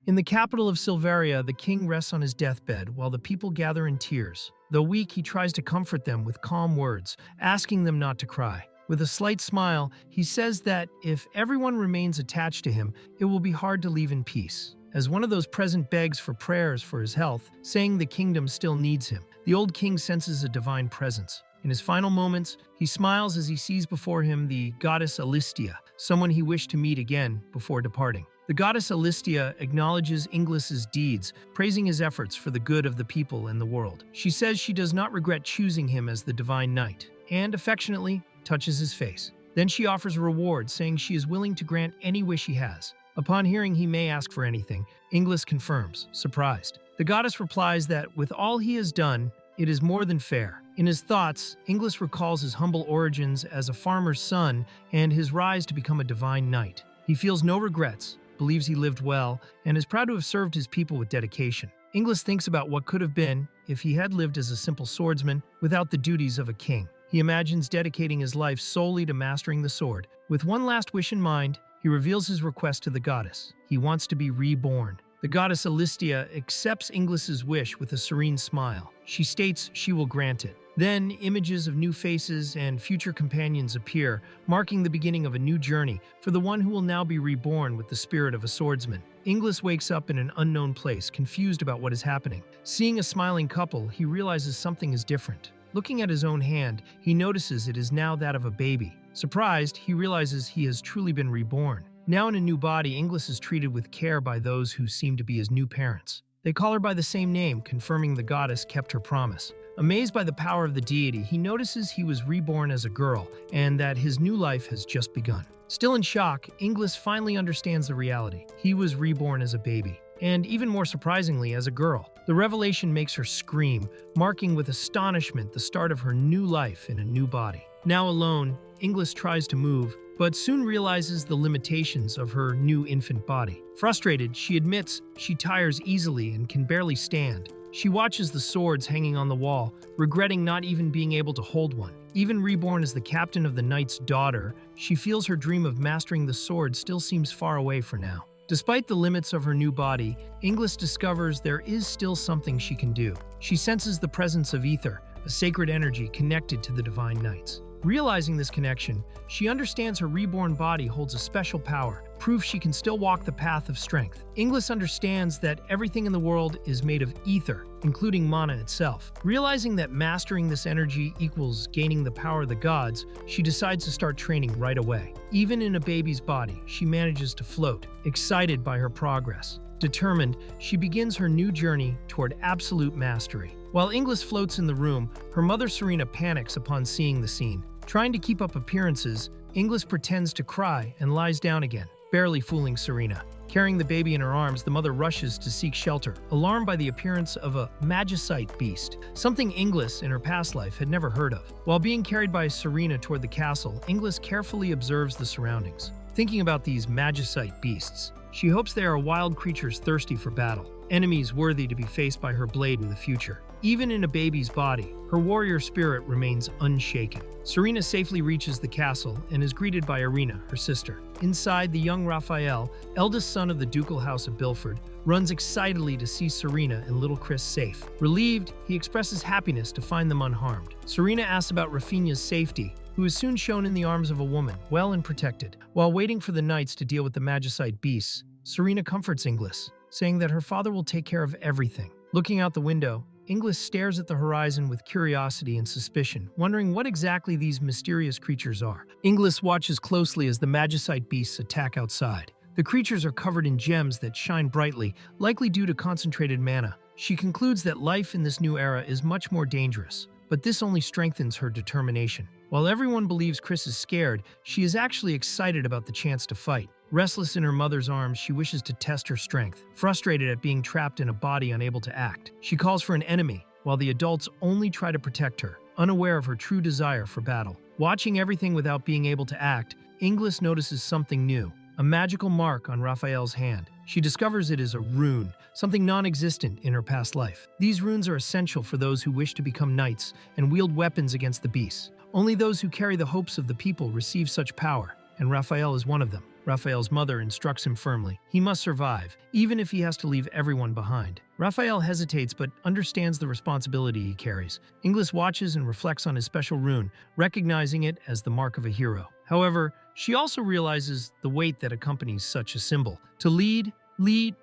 In the capital of Silveria, the king rests on his deathbed while the people gather in tears. Though weak, he tries to comfort them with calm words, asking them not to cry. With a slight smile, he says that if everyone remains attached to him, it will be hard to leave in peace. As one of those present begs for prayers for his health, saying the kingdom still needs him, the old king senses a divine presence. In his final moments, he smiles as he sees before him the goddess Alistia, someone he wished to meet again before departing. The goddess Alistia acknowledges Inglis's deeds, praising his efforts for the good of the people and the world. She says she does not regret choosing him as the divine knight, and affectionately touches his face. Then she offers a reward, saying she is willing to grant any wish he has. Upon hearing he may ask for anything, Inglis confirms, surprised. The goddess replies that with all he has done, it is more than fair. In his thoughts, Inglis recalls his humble origins as a farmer's son and his rise to become a divine knight. He feels no regrets, believes he lived well, and is proud to have served his people with dedication. Inglis thinks about what could have been if he had lived as a simple swordsman without the duties of a king. He imagines dedicating his life solely to mastering the sword. With one last wish in mind, he reveals his request to the goddess. He wants to be reborn. The goddess Alistia accepts Inglis's wish with a serene smile. She states she will grant it. Then, images of new faces and future companions appear, marking the beginning of a new journey for the one who will now be reborn with the spirit of a swordsman. Inglis wakes up in an unknown place, confused about what is happening. Seeing a smiling couple, he realizes something is different. Looking at his own hand, he notices it is now that of a baby. Surprised, he realizes he has truly been reborn. Now in a new body, Inglis is treated with care by those who seem to be his new parents. They call her by the same name, confirming the goddess kept her promise. Amazed by the power of the deity, he notices he was reborn as a girl and that his new life has just begun. Still in shock, Inglis finally understands the reality. He was reborn as a baby, and even more surprisingly, as a girl. The revelation makes her scream, marking with astonishment the start of her new life in a new body. Now alone, Inglis tries to move, but soon realizes the limitations of her new infant body. Frustrated, she admits she tires easily and can barely stand. She watches the swords hanging on the wall, regretting not even being able to hold one. Even reborn as the captain of the knight's daughter, she feels her dream of mastering the sword still seems far away for now. Despite the limits of her new body, Inglis discovers there is still something she can do. She senses the presence of ether, a sacred energy connected to the divine knights. Realizing this connection, she understands her reborn body holds a special power, proof she can still walk the path of strength. Inglis understands that everything in the world is made of ether, including mana itself. Realizing that mastering this energy equals gaining the power of the gods, she decides to start training right away. Even in a baby's body, she manages to float, excited by her progress. Determined, she begins her new journey toward absolute mastery. While Inglis floats in the room, her mother Serena panics upon seeing the scene. Trying to keep up appearances, Inglis pretends to cry and lies down again, barely fooling Serena. Carrying the baby in her arms, the mother rushes to seek shelter, alarmed by the appearance of a magicite beast, something Inglis in her past life had never heard of. While being carried by Serena toward the castle, Inglis carefully observes the surroundings. Thinking about these magicite beasts, she hopes they are wild creatures thirsty for battle, enemies worthy to be faced by her blade in the future. Even in a baby's body, her warrior spirit remains unshaken. Serena safely reaches the castle and is greeted by Irina, her sister. Inside, the young Raphael, eldest son of the ducal house of Bilford, runs excitedly to see Serena and little Chris safe. Relieved, he expresses happiness to find them unharmed. Serena asks about Rafinia's safety, who is soon shown in the arms of a woman, well and protected. While waiting for the knights to deal with the magicite beasts, Serena comforts Inglis, saying that her father will take care of everything. Looking out the window, Inglis stares at the horizon with curiosity and suspicion, wondering what exactly these mysterious creatures are. Inglis watches closely as the magicite beasts attack outside. The creatures are covered in gems that shine brightly, likely due to concentrated mana. She concludes that life in this new era is much more dangerous, but this only strengthens her determination. While everyone believes Chris is scared, she is actually excited about the chance to fight. Restless in her mother's arms, she wishes to test her strength. Frustrated at being trapped in a body unable to act, she calls for an enemy, while the adults only try to protect her, unaware of her true desire for battle. Watching everything without being able to act, Inglis notices something new, a magical mark on Raphael's hand. She discovers it is a rune, something non-existent in her past life. These runes are essential for those who wish to become knights and wield weapons against the beasts. Only those who carry the hopes of the people receive such power, and Raphael is one of them. Raphael's mother instructs him firmly. He must survive, even if he has to leave everyone behind. Raphael hesitates but understands the responsibility he carries. Inglis watches and reflects on his special rune, recognizing it as the mark of a hero. However, she also realizes the weight that accompanies such a symbol. To lead,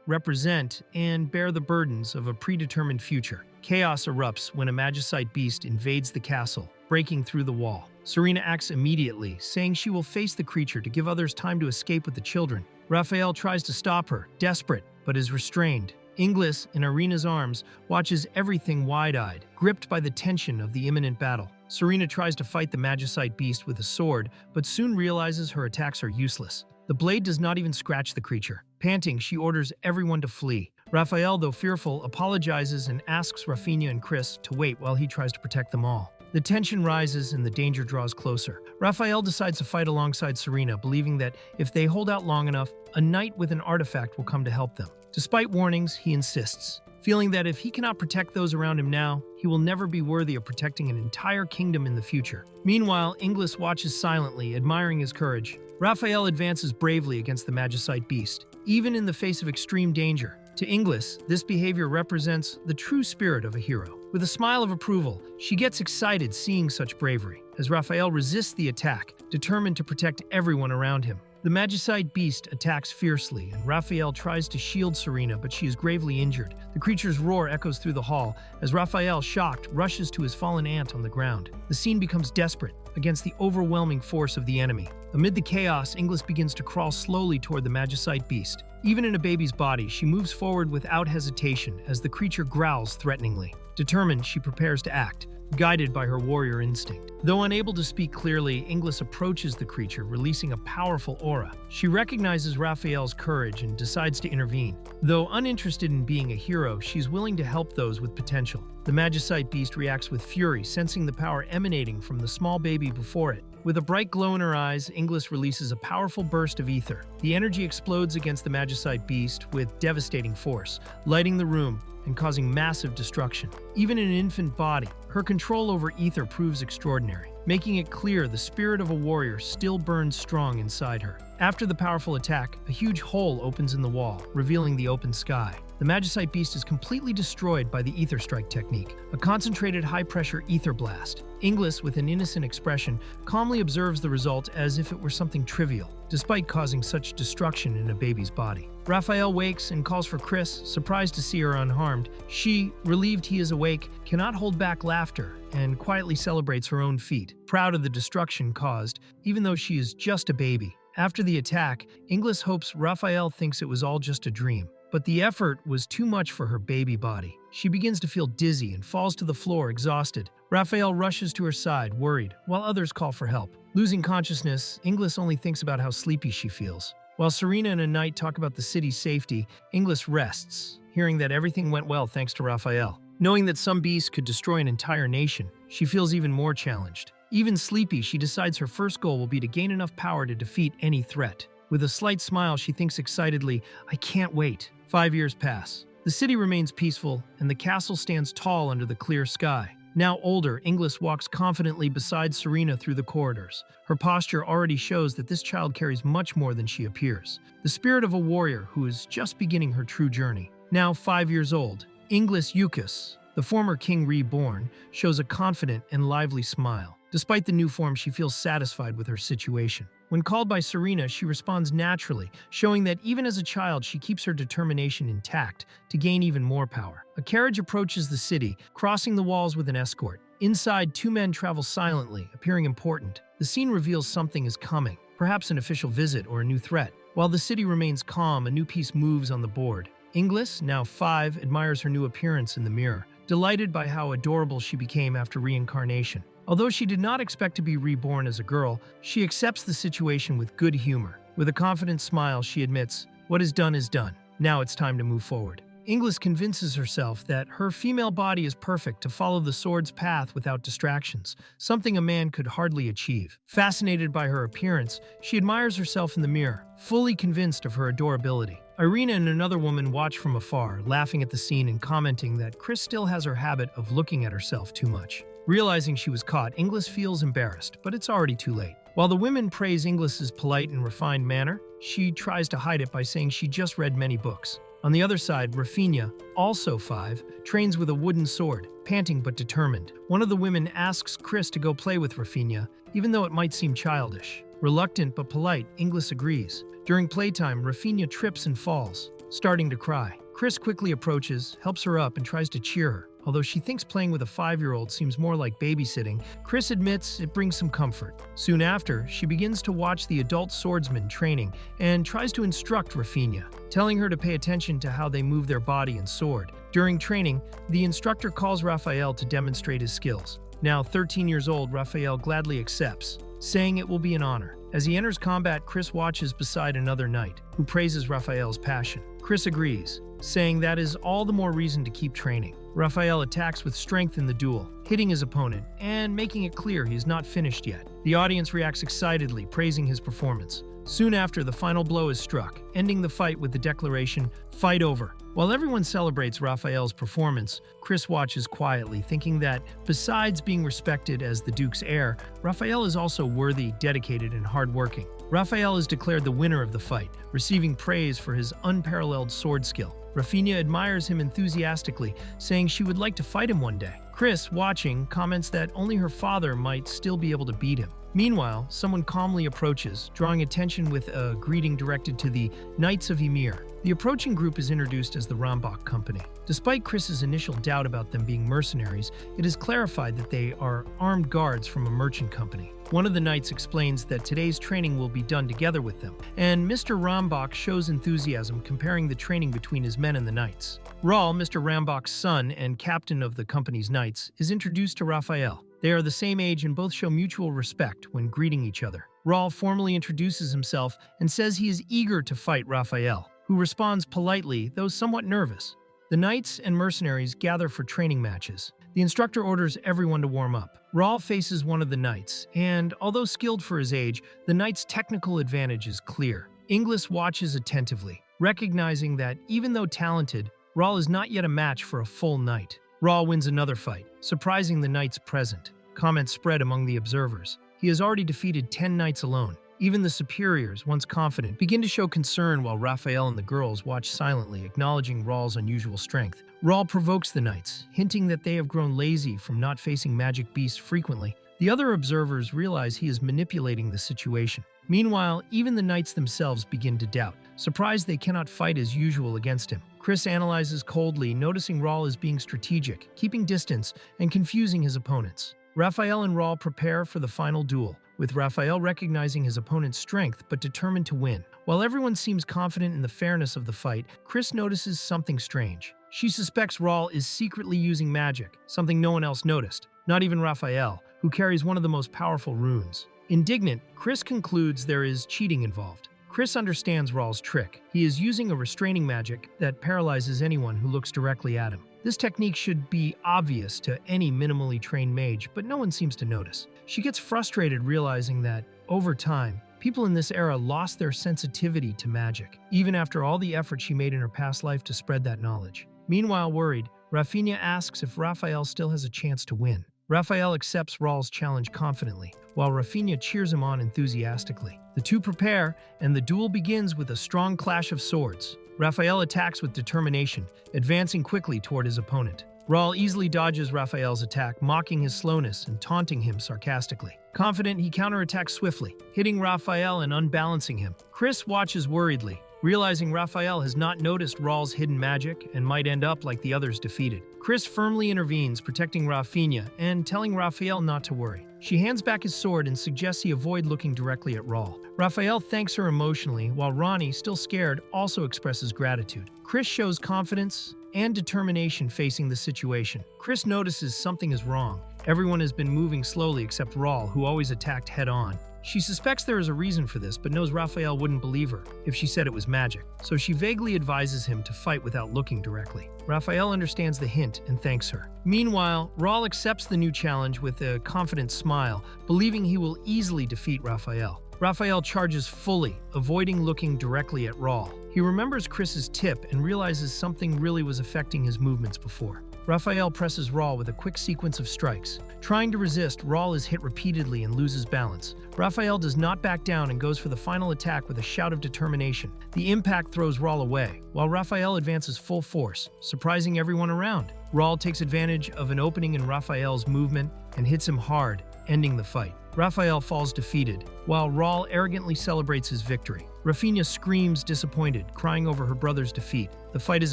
represent, and bear the burdens of a predetermined future. Chaos erupts when a magicite beast invades the castle, breaking through the wall. Serena acts immediately, saying she will face the creature to give others time to escape with the children. Raphael tries to stop her, desperate, but is restrained. Inglis, in Irina's arms, watches everything wide-eyed, gripped by the tension of the imminent battle. Serena tries to fight the magicite beast with a sword, but soon realizes her attacks are useless. The blade does not even scratch the creature. Panting, she orders everyone to flee. Raphael, though fearful, apologizes and asks Rafinha and Chris to wait while he tries to protect them all. The tension rises and the danger draws closer. Raphael decides to fight alongside Serena, believing that if they hold out long enough, a knight with an artifact will come to help them. Despite warnings, he insists, feeling that if he cannot protect those around him now, he will never be worthy of protecting an entire kingdom in the future. Meanwhile, Inglis watches silently, admiring his courage. Raphael advances bravely against the magicite beast, even in the face of extreme danger. To Inglis, this behavior represents the true spirit of a hero. With a smile of approval, she gets excited seeing such bravery, as Raphael resists the attack, determined to protect everyone around him. The magicite beast attacks fiercely, and Raphael tries to shield Serena, but she is gravely injured. The creature's roar echoes through the hall, as Raphael, shocked, rushes to his fallen aunt on the ground. The scene becomes desperate, against the overwhelming force of the enemy. Amid the chaos, Inglis begins to crawl slowly toward the magicite beast. Even in a baby's body, she moves forward without hesitation as the creature growls threateningly. Determined, she prepares to act, guided by her warrior instinct. Though unable to speak clearly, Inglis approaches the creature, releasing a powerful aura. She recognizes Raphael's courage and decides to intervene. Though uninterested in being a hero, she's willing to help those with potential. The magicite beast reacts with fury, sensing the power emanating from the small baby before it. With a bright glow in her eyes, Inglis releases a powerful burst of ether. The energy explodes against the magicite beast with devastating force, lighting the room and causing massive destruction. Even in an infant body, her control over ether proves extraordinary, making it clear the spirit of a warrior still burns strong inside her. After the powerful attack, a huge hole opens in the wall, revealing the open sky. The magicite beast is completely destroyed by the ether strike technique, a concentrated high-pressure ether blast. Inglis, with an innocent expression, calmly observes the result as if it were something trivial, despite causing such destruction in a baby's body. Raphael wakes and calls for Chris, surprised to see her unharmed. She, relieved he is awake, cannot hold back laughter and quietly celebrates her own feat, proud of the destruction caused, even though she is just a baby. After the attack, Inglis hopes Raphael thinks it was all just a dream. But the effort was too much for her baby body. She begins to feel dizzy and falls to the floor exhausted. Raphael rushes to her side, worried, while others call for help. Losing consciousness, Inglis only thinks about how sleepy she feels. While Serena and a knight talk about the city's safety, Inglis rests, hearing that everything went well thanks to Raphael. Knowing that some beast could destroy an entire nation, she feels even more challenged. Even sleepy, she decides her first goal will be to gain enough power to defeat any threat. With a slight smile, she thinks excitedly, "I can't wait." 5 years pass. The city remains peaceful, and the castle stands tall under the clear sky. Now older, Inglis walks confidently beside Serena through the corridors. Her posture already shows that this child carries much more than she appears. The spirit of a warrior who is just beginning her true journey. Now 5 years old, Inglis Yukas, the former king reborn, shows a confident and lively smile. Despite the new form, she feels satisfied with her situation. When called by Serena, she responds naturally, showing that even as a child, she keeps her determination intact to gain even more power. A carriage approaches the city, crossing the walls with an escort. Inside, two men travel silently, appearing important. The scene reveals something is coming, perhaps an official visit or a new threat. While the city remains calm, a new piece moves on the board. Inglis, now 5, admires her new appearance in the mirror, delighted by how adorable she became after reincarnation. Although she did not expect to be reborn as a girl, she accepts the situation with good humor. With a confident smile, she admits, "What is done is done. Now it's time to move forward." Inglis convinces herself that her female body is perfect to follow the sword's path without distractions, something a man could hardly achieve. Fascinated by her appearance, she admires herself in the mirror, fully convinced of her adorability. Irina and another woman watch from afar, laughing at the scene and commenting that Chris still has her habit of looking at herself too much. Realizing she was caught, Inglis feels embarrassed, but it's already too late. While the women praise Inglis's polite and refined manner, she tries to hide it by saying she just read many books. On the other side, Rafinha, also 5, trains with a wooden sword, panting but determined. One of the women asks Chris to go play with Rafinha, even though it might seem childish. Reluctant but polite, Inglis agrees. During playtime, Rafinha trips and falls, starting to cry. Chris quickly approaches, helps her up, and tries to cheer her. Although she thinks playing with a 5-year-old seems more like babysitting, Chris admits it brings some comfort. Soon after, she begins to watch the adult swordsman training and tries to instruct Rafinha, telling her to pay attention to how they move their body and sword. During training, the instructor calls Raphael to demonstrate his skills. Now 13 years old, Raphael gladly accepts, saying it will be an honor. As he enters combat, Chris watches beside another knight, who praises Raphael's passion. Chris agrees, saying that is all the more reason to keep training. Raphael attacks with strength in the duel, hitting his opponent and making it clear he is not finished yet. The audience reacts excitedly, praising his performance. Soon after, the final blow is struck, ending the fight with the declaration, "Fight over." While everyone celebrates Raphael's performance, Chris watches quietly, thinking that, besides being respected as the Duke's heir, Raphael is also worthy, dedicated, and hardworking. Raphael is declared the winner of the fight, receiving praise for his unparalleled sword skill. Rafinha admires him enthusiastically, saying she would like to fight him one day. Chris, watching, comments that only her father might still be able to beat him. Meanwhile, someone calmly approaches, drawing attention with a greeting directed to the Knights of Ymir. The approaching group is introduced as the Rambach Company. Despite Chris's initial doubt about them being mercenaries, it is clarified that they are armed guards from a merchant company. One of the knights explains that today's training will be done together with them, and Mr. Rambach shows enthusiasm, comparing the training between his men and the knights. Rahl, Mr. Rambach's son and captain of the company's knights, is introduced to Raphael. They are the same age and both show mutual respect when greeting each other. Rahl formally introduces himself and says he is eager to fight Raphael, who responds politely, though somewhat nervous. The knights and mercenaries gather for training matches. The instructor orders everyone to warm up. Rahl faces one of the knights, and although skilled for his age, the knight's technical advantage is clear. Inglis watches attentively, recognizing that even though talented, Rahl is not yet a match for a full knight. Rahl wins another fight, surprising the knights present. Comments spread among the observers. He has already defeated 10 knights alone. Even the superiors, once confident, begin to show concern while Raphael and the girls watch silently, acknowledging Rahl's unusual strength. Rahl provokes the knights, hinting that they have grown lazy from not facing magic beasts frequently. The other observers realize he is manipulating the situation. Meanwhile, even the knights themselves begin to doubt, surprised they cannot fight as usual against him. Chris analyzes coldly, noticing Rahl is being strategic, keeping distance, and confusing his opponents. Raphael and Rahl prepare for the final duel, with Raphael recognizing his opponent's strength but determined to win. While everyone seems confident in the fairness of the fight, Chris notices something strange. She suspects Rahl is secretly using magic, something no one else noticed, not even Raphael, who carries one of the most powerful runes. Indignant, Chris concludes there is cheating involved. Chris understands Rahl's trick. He is using a restraining magic that paralyzes anyone who looks directly at him. This technique should be obvious to any minimally trained mage, but no one seems to notice. She gets frustrated realizing that, over time, people in this era lost their sensitivity to magic, even after all the effort she made in her past life to spread that knowledge. Meanwhile, worried, Rafinha asks if Raphael still has a chance to win. Raphael accepts Rahl's challenge confidently, while Rafinha cheers him on enthusiastically. The two prepare, and the duel begins with a strong clash of swords. Raphael attacks with determination, advancing quickly toward his opponent. Rahl easily dodges Raphael's attack, mocking his slowness and taunting him sarcastically. Confident, he counterattacks swiftly, hitting Raphael and unbalancing him. Chris watches worriedly, realizing Raphael has not noticed Rahl's hidden magic and might end up like the others defeated. Chris firmly intervenes, protecting Rafinha and telling Raphael not to worry. She hands back his sword and suggests he avoid looking directly at Rahl. Raphael thanks her emotionally, while Ronnie, still scared, also expresses gratitude. Chris shows confidence and determination facing the situation. Chris notices something is wrong. Everyone has been moving slowly except Rahl, who always attacked head-on. She suspects there is a reason for this, but knows Raphael wouldn't believe her if she said it was magic, so she vaguely advises him to fight without looking directly. Raphael understands the hint and thanks her. Meanwhile, Rahl accepts the new challenge with a confident smile, believing he will easily defeat Raphael. Raphael charges fully, avoiding looking directly at Rahl. He remembers Chris's tip and realizes something really was affecting his movements before. Raphael presses Rahl with a quick sequence of strikes. Trying to resist, Rahl is hit repeatedly and loses balance. Raphael does not back down and goes for the final attack with a shout of determination. The impact throws Rahl away, while Raphael advances full force, surprising everyone around. Rahl takes advantage of an opening in Raphael's movement and hits him hard, ending the fight. Raphael falls defeated, while Rahl arrogantly celebrates his victory. Rafinha screams disappointed, crying over her brother's defeat. The fight is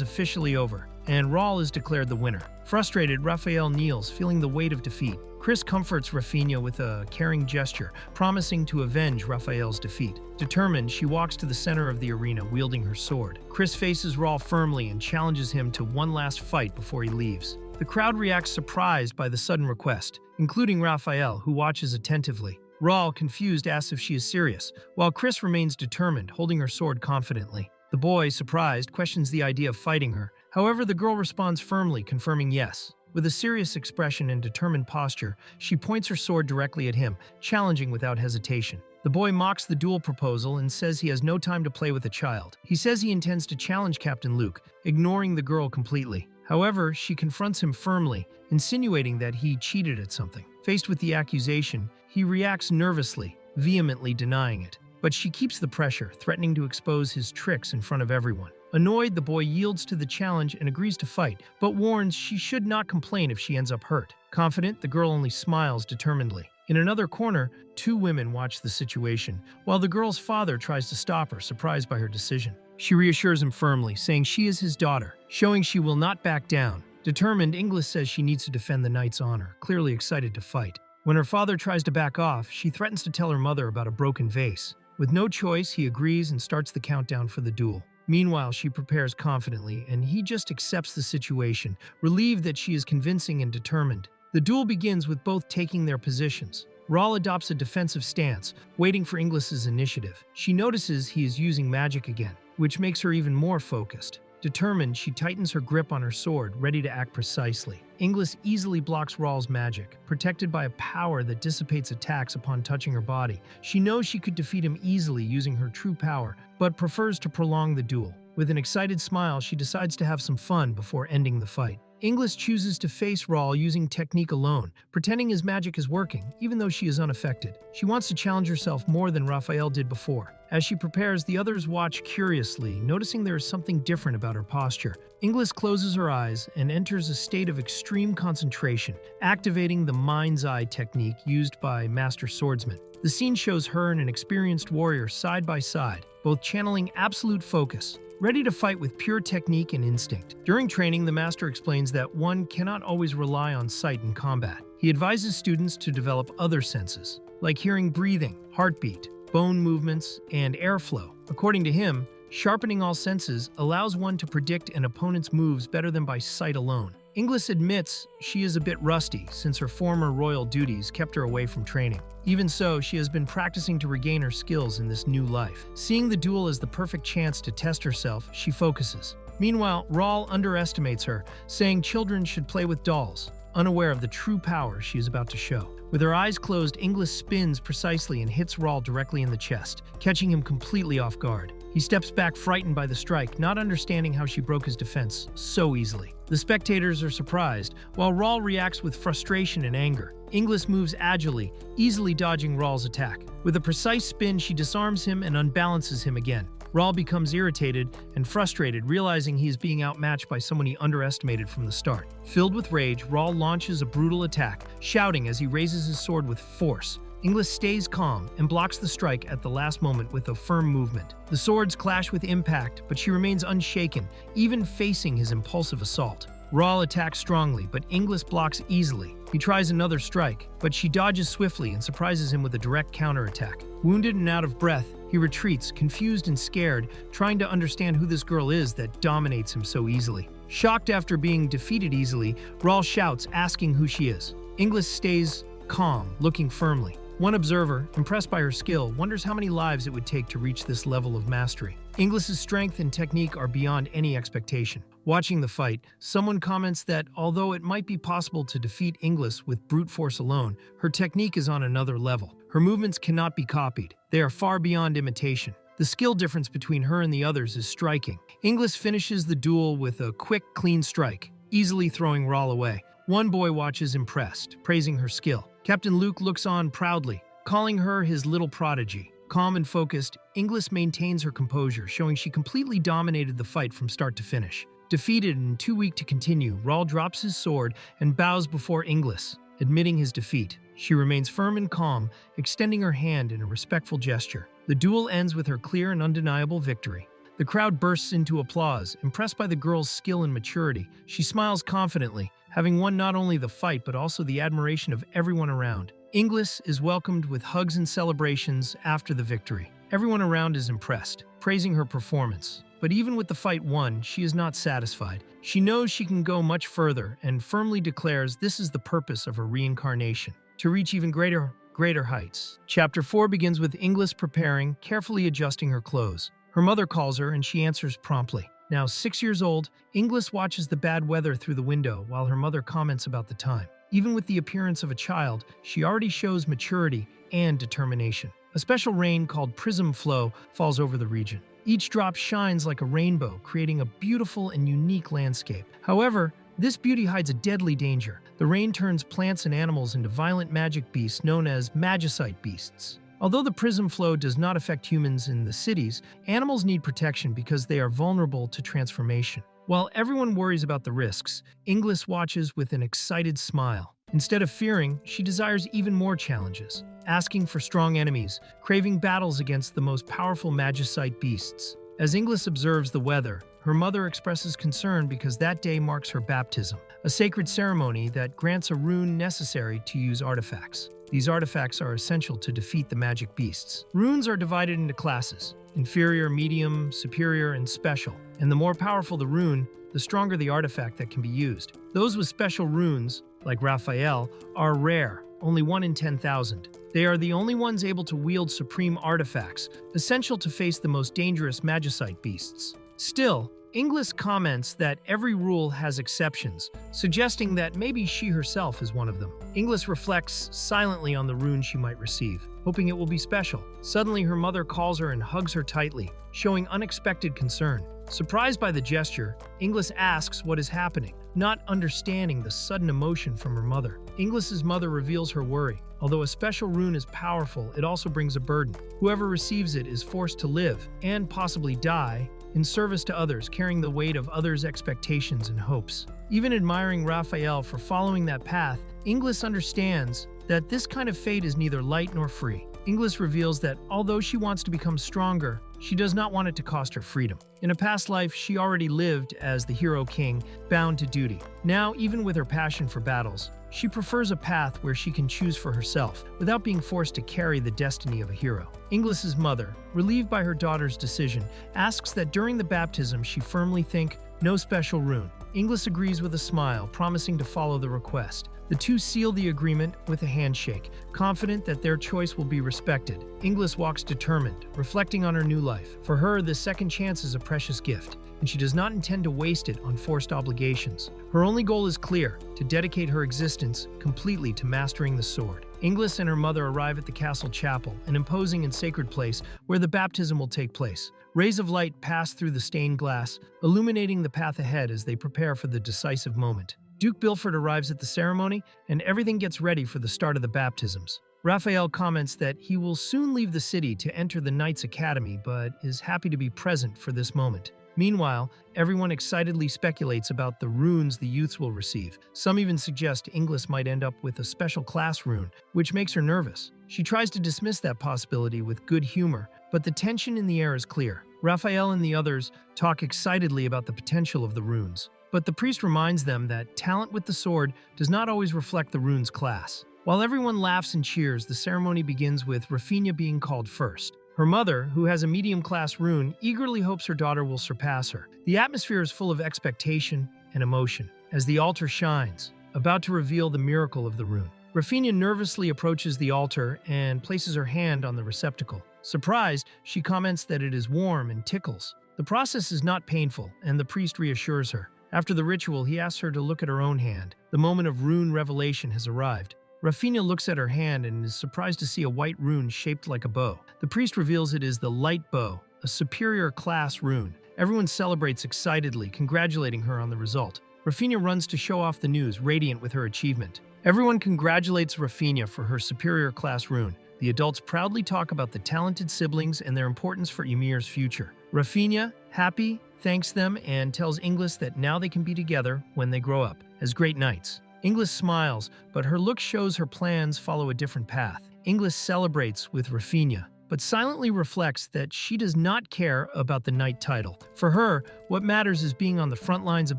officially over, and Rahl is declared the winner. Frustrated, Raphael kneels, feeling the weight of defeat. Chris comforts Rafinha with a caring gesture, promising to avenge Raphael's defeat. Determined, she walks to the center of the arena, wielding her sword. Chris faces Rahl firmly and challenges him to one last fight before he leaves. The crowd reacts surprised by the sudden request, including Raphael, who watches attentively. Rahl, confused, asks if she is serious, while Chris remains determined, holding her sword confidently. The boy, surprised, questions the idea of fighting her. However, the girl responds firmly, confirming yes. With a serious expression and determined posture, she points her sword directly at him, challenging without hesitation. The boy mocks the duel proposal and says he has no time to play with a child. He says he intends to challenge Captain Luke, ignoring the girl completely. However, she confronts him firmly, insinuating that he cheated at something. Faced with the accusation, he reacts nervously, vehemently denying it. But she keeps the pressure, threatening to expose his tricks in front of everyone. Annoyed, the boy yields to the challenge and agrees to fight, but warns she should not complain if she ends up hurt. Confident, the girl only smiles determinedly. In another corner, two women watch the situation, while the girl's father tries to stop her, surprised by her decision. She reassures him firmly, saying she is his daughter, showing she will not back down. Determined, Inglis says she needs to defend the knight's honor, clearly excited to fight. When her father tries to back off, she threatens to tell her mother about a broken vase. With no choice, he agrees and starts the countdown for the duel. Meanwhile, she prepares confidently, and he just accepts the situation, relieved that she is convincing and determined. The duel begins with both taking their positions. Rahl adopts a defensive stance, waiting for Inglis's initiative. She notices he is using magic again, which makes her even more focused. Determined, she tightens her grip on her sword, ready to act precisely. Inglis easily blocks Rahl's magic, protected by a power that dissipates attacks upon touching her body. She knows she could defeat him easily using her true power, but prefers to prolong the duel. With an excited smile, she decides to have some fun before ending the fight. Inglis chooses to face Rahl using technique alone, pretending his magic is working, even though she is unaffected. She wants to challenge herself more than Raphael did before. As she prepares, the others watch curiously, noticing there is something different about her posture. Inglis closes her eyes and enters a state of extreme concentration, activating the mind's eye technique used by master swordsmen. The scene shows her and an experienced warrior side by side, both channeling absolute focus, ready to fight with pure technique and instinct. During training, the master explains that one cannot always rely on sight in combat. He advises students to develop other senses, like hearing breathing, heartbeat, bone movements, and airflow. According to him, sharpening all senses allows one to predict an opponent's moves better than by sight alone. Inglis admits she is a bit rusty since her former royal duties kept her away from training. Even so, she has been practicing to regain her skills in this new life. Seeing the duel as the perfect chance to test herself, she focuses. Meanwhile, Rahl underestimates her, saying children should play with dolls, unaware of the true power she is about to show. With her eyes closed, Inglis spins precisely and hits Rahl directly in the chest, catching him completely off guard. He steps back frightened by the strike, not understanding how she broke his defense so easily. The spectators are surprised, while Rahl reacts with frustration and anger. Inglis moves agilely, easily dodging Rahl's attack. With a precise spin, she disarms him and unbalances him again. Rahl becomes irritated and frustrated, realizing he is being outmatched by someone he underestimated from the start. Filled with rage, Rahl launches a brutal attack, shouting as he raises his sword with force. Inglis stays calm and blocks the strike at the last moment with a firm movement. The swords clash with impact, but she remains unshaken, even facing his impulsive assault. Rahl attacks strongly, but Inglis blocks easily. He tries another strike, but she dodges swiftly and surprises him with a direct counterattack. Wounded and out of breath, he retreats, confused and scared, trying to understand who this girl is that dominates him so easily. Shocked after being defeated easily, Rahl shouts, asking who she is. Inglis stays calm, looking firmly. One observer, impressed by her skill, wonders how many lives it would take to reach this level of mastery. Inglis's strength and technique are beyond any expectation. Watching the fight, someone comments that although it might be possible to defeat Inglis with brute force alone, her technique is on another level. Her movements cannot be copied. They are far beyond imitation. The skill difference between her and the others is striking. Inglis finishes the duel with a quick, clean strike. easily throwing Rahl away. One boy watches impressed, praising her skill. Captain Luke looks on proudly, calling her his little prodigy. Calm and focused, Inglis maintains her composure, showing she completely dominated the fight from start to finish. Defeated and too weak to continue, Rahl drops his sword and bows before Inglis, admitting his defeat. She remains firm and calm, extending her hand in a respectful gesture. The duel ends with her clear and undeniable victory. The crowd bursts into applause, impressed by the girl's skill and maturity. She smiles confidently, having won not only the fight but also the admiration of everyone around. Inglis is welcomed with hugs and celebrations after the victory. Everyone around is impressed, praising her performance. But even with the fight won, she is not satisfied. She knows she can go much further and firmly declares this is the purpose of her reincarnation, to reach even greater heights. Chapter 4 begins with Inglis preparing, carefully adjusting her clothes. Her mother calls her and she answers promptly. Now 6 years old, Inglis watches the bad weather through the window while her mother comments about the time. Even with the appearance of a child, she already shows maturity and determination. A special rain called Prism Flow falls over the region. Each drop shines like a rainbow, creating a beautiful and unique landscape. However, this beauty hides a deadly danger. The rain turns plants and animals into violent magic beasts known as magicite beasts. Although the prism flow does not affect humans in the cities, animals need protection because they are vulnerable to transformation. While everyone worries about the risks, Inglis watches with an excited smile. Instead of fearing, she desires even more challenges, asking for strong enemies, craving battles against the most powerful magicite beasts. As Inglis observes the weather, her mother expresses concern because that day marks her baptism, a sacred ceremony that grants a rune necessary to use artifacts. These artifacts are essential to defeat the magic beasts. Runes are divided into classes: inferior, medium, superior, and special. And the more powerful the rune, the stronger the artifact that can be used. Those with special runes, like Raphael, are rare, only 1 in 10,000. They are the only ones able to wield supreme artifacts, essential to face the most dangerous magicite beasts. Still, Inglis comments that every rule has exceptions, suggesting that maybe she herself is one of them. Inglis reflects silently on the rune she might receive, hoping it will be special. Suddenly, her mother calls her and hugs her tightly, showing unexpected concern. Surprised by the gesture, Inglis asks what is happening, not understanding the sudden emotion from her mother. Inglis's mother reveals her worry. Although a special rune is powerful, it also brings a burden. Whoever receives it is forced to live, and possibly die, in service to others, carrying the weight of others' expectations and hopes. Even admiring Raphael for following that path, Inglis understands that this kind of fate is neither light nor free. Inglis reveals that although she wants to become stronger, she does not want it to cost her freedom. In a past life, she already lived as the hero king, bound to duty. Now, even with her passion for battles, she prefers a path where she can choose for herself, without being forced to carry the destiny of a hero. Inglis's mother, relieved by her daughter's decision, asks that during the baptism she firmly think, "No special rune." Inglis agrees with a smile, promising to follow the request. The two seal the agreement with a handshake, confident that their choice will be respected. Inglis walks determined, reflecting on her new life. For her, the second chance is a precious gift, and she does not intend to waste it on forced obligations. Her only goal is clear: to dedicate her existence completely to mastering the sword. Inglis and her mother arrive at the castle chapel, an imposing and sacred place where the baptism will take place. Rays of light pass through the stained glass, illuminating the path ahead as they prepare for the decisive moment. Duke Bilford arrives at the ceremony, and everything gets ready for the start of the baptisms. Raphael comments that he will soon leave the city to enter the Knights' Academy, but is happy to be present for this moment. Meanwhile, everyone excitedly speculates about the runes the youths will receive. Some even suggest Inglis might end up with a special class rune, which makes her nervous. She tries to dismiss that possibility with good humor, but the tension in the air is clear. Raphael and the others talk excitedly about the potential of the runes, but the priest reminds them that talent with the sword does not always reflect the rune's class. While everyone laughs and cheers, the ceremony begins with Rafinha being called first. Her mother, who has a medium-class rune, eagerly hopes her daughter will surpass her. The atmosphere is full of expectation and emotion as the altar shines, about to reveal the miracle of the rune. Rafinha nervously approaches the altar and places her hand on the receptacle. Surprised, she comments that it is warm and tickles. The process is not painful, and the priest reassures her. After the ritual, he asks her to look at her own hand. The moment of rune revelation has arrived. Rafinha looks at her hand and is surprised to see a white rune shaped like a bow. The priest reveals it is the light bow, a superior class rune. Everyone celebrates excitedly, congratulating her on the result. Rafinha runs to show off the news, radiant with her achievement. Everyone congratulates Rafinha for her superior class rune. The adults proudly talk about the talented siblings and their importance for Ymir's future. Rafinha, happy, thanks them and tells Inglis that now they can be together when they grow up, as great knights. Inglis smiles, but her look shows her plans follow a different path. Inglis celebrates with Rafinha, but silently reflects that she does not care about the knight title. For her, what matters is being on the front lines of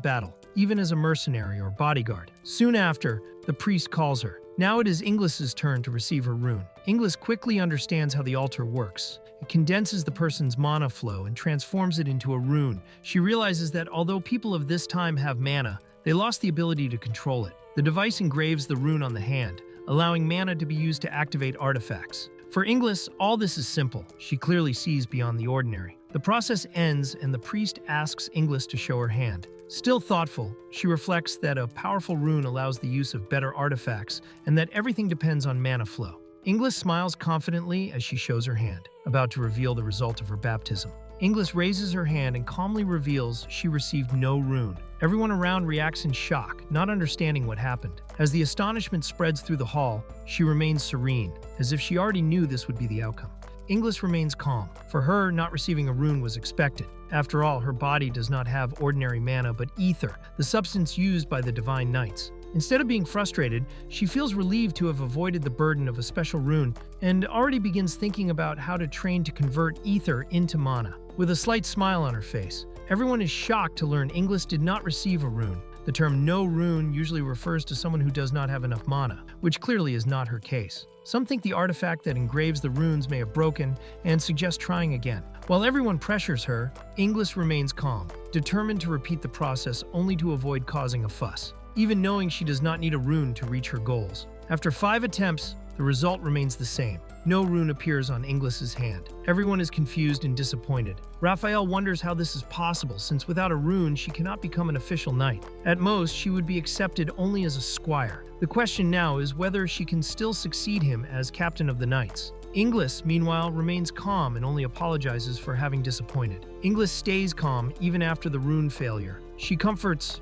battle, even as a mercenary or bodyguard. Soon after, the priest calls her. Now it is Inglis's turn to receive her rune. Inglis quickly understands how the altar works. It condenses the person's mana flow and transforms it into a rune. She realizes that although people of this time have mana, they lost the ability to control it. The device engraves the rune on the hand, allowing mana to be used to activate artifacts. For Inglis, all this is simple. She clearly sees beyond the ordinary. The process ends and the priest asks Inglis to show her hand. Still thoughtful, she reflects that a powerful rune allows the use of better artifacts and that everything depends on mana flow. Inglis smiles confidently as she shows her hand, about to reveal the result of her baptism. Inglis raises her hand and calmly reveals she received no rune. Everyone around reacts in shock, not understanding what happened. As the astonishment spreads through the hall, she remains serene, as if she already knew this would be the outcome. Inglis remains calm. For her, not receiving a rune was expected. After all, her body does not have ordinary mana but ether, the substance used by the divine knights. Instead of being frustrated, she feels relieved to have avoided the burden of a special rune and already begins thinking about how to train to convert ether into mana. With a slight smile on her face, everyone is shocked to learn Inglis did not receive a rune. The term no rune usually refers to someone who does not have enough mana, which clearly is not her case. Some think the artifact that engraves the runes may have broken and suggest trying again. While everyone pressures her, Inglis remains calm, determined to repeat the process only to avoid causing a fuss, even knowing she does not need a rune to reach her goals. After 5 attempts, the result remains the same. No rune appears on Inglis's hand. Everyone is confused and disappointed. Raphael wonders how this is possible, since without a rune, she cannot become an official knight. At most, she would be accepted only as a squire. The question now is whether she can still succeed him as captain of the knights. Inglis, meanwhile, remains calm and only apologizes for having disappointed. Inglis stays calm even after the rune failure. She comforts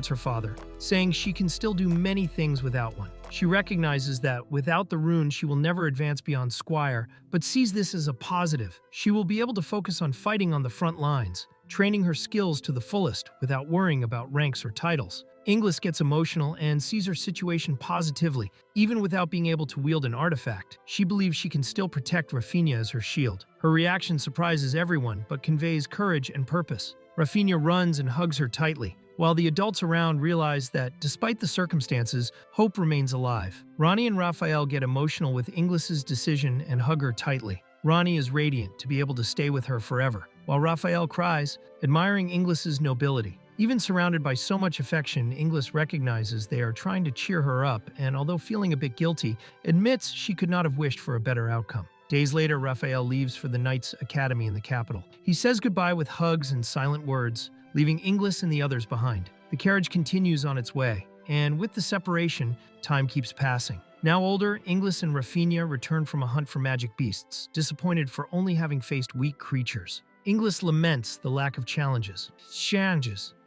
her father, saying she can still do many things without one. She recognizes that without the rune she will never advance beyond Squire, but sees this as a positive. She will be able to focus on fighting on the front lines, training her skills to the fullest without worrying about ranks or titles. Inglis gets emotional and sees her situation positively. Even without being able to wield an artifact, she believes she can still protect Rafinha as her shield. Her reaction surprises everyone but conveys courage and purpose. Rafinha runs and hugs her tightly, while the adults around realize that, despite the circumstances, hope remains alive. Ronnie and Raphael get emotional with Inglis's decision and hug her tightly. Ronnie is radiant to be able to stay with her forever, while Raphael cries, admiring Inglis's nobility. Even surrounded by so much affection, Inglis recognizes they are trying to cheer her up and, although feeling a bit guilty, admits she could not have wished for a better outcome. Days later, Raphael leaves for the Knights' Academy in the capital. He says goodbye with hugs and silent words, leaving Inglis and the others behind. The carriage continues on its way, and with the separation, time keeps passing. Now older, Inglis and Rafinha return from a hunt for magic beasts, disappointed for only having faced weak creatures. Inglis laments the lack of challenges,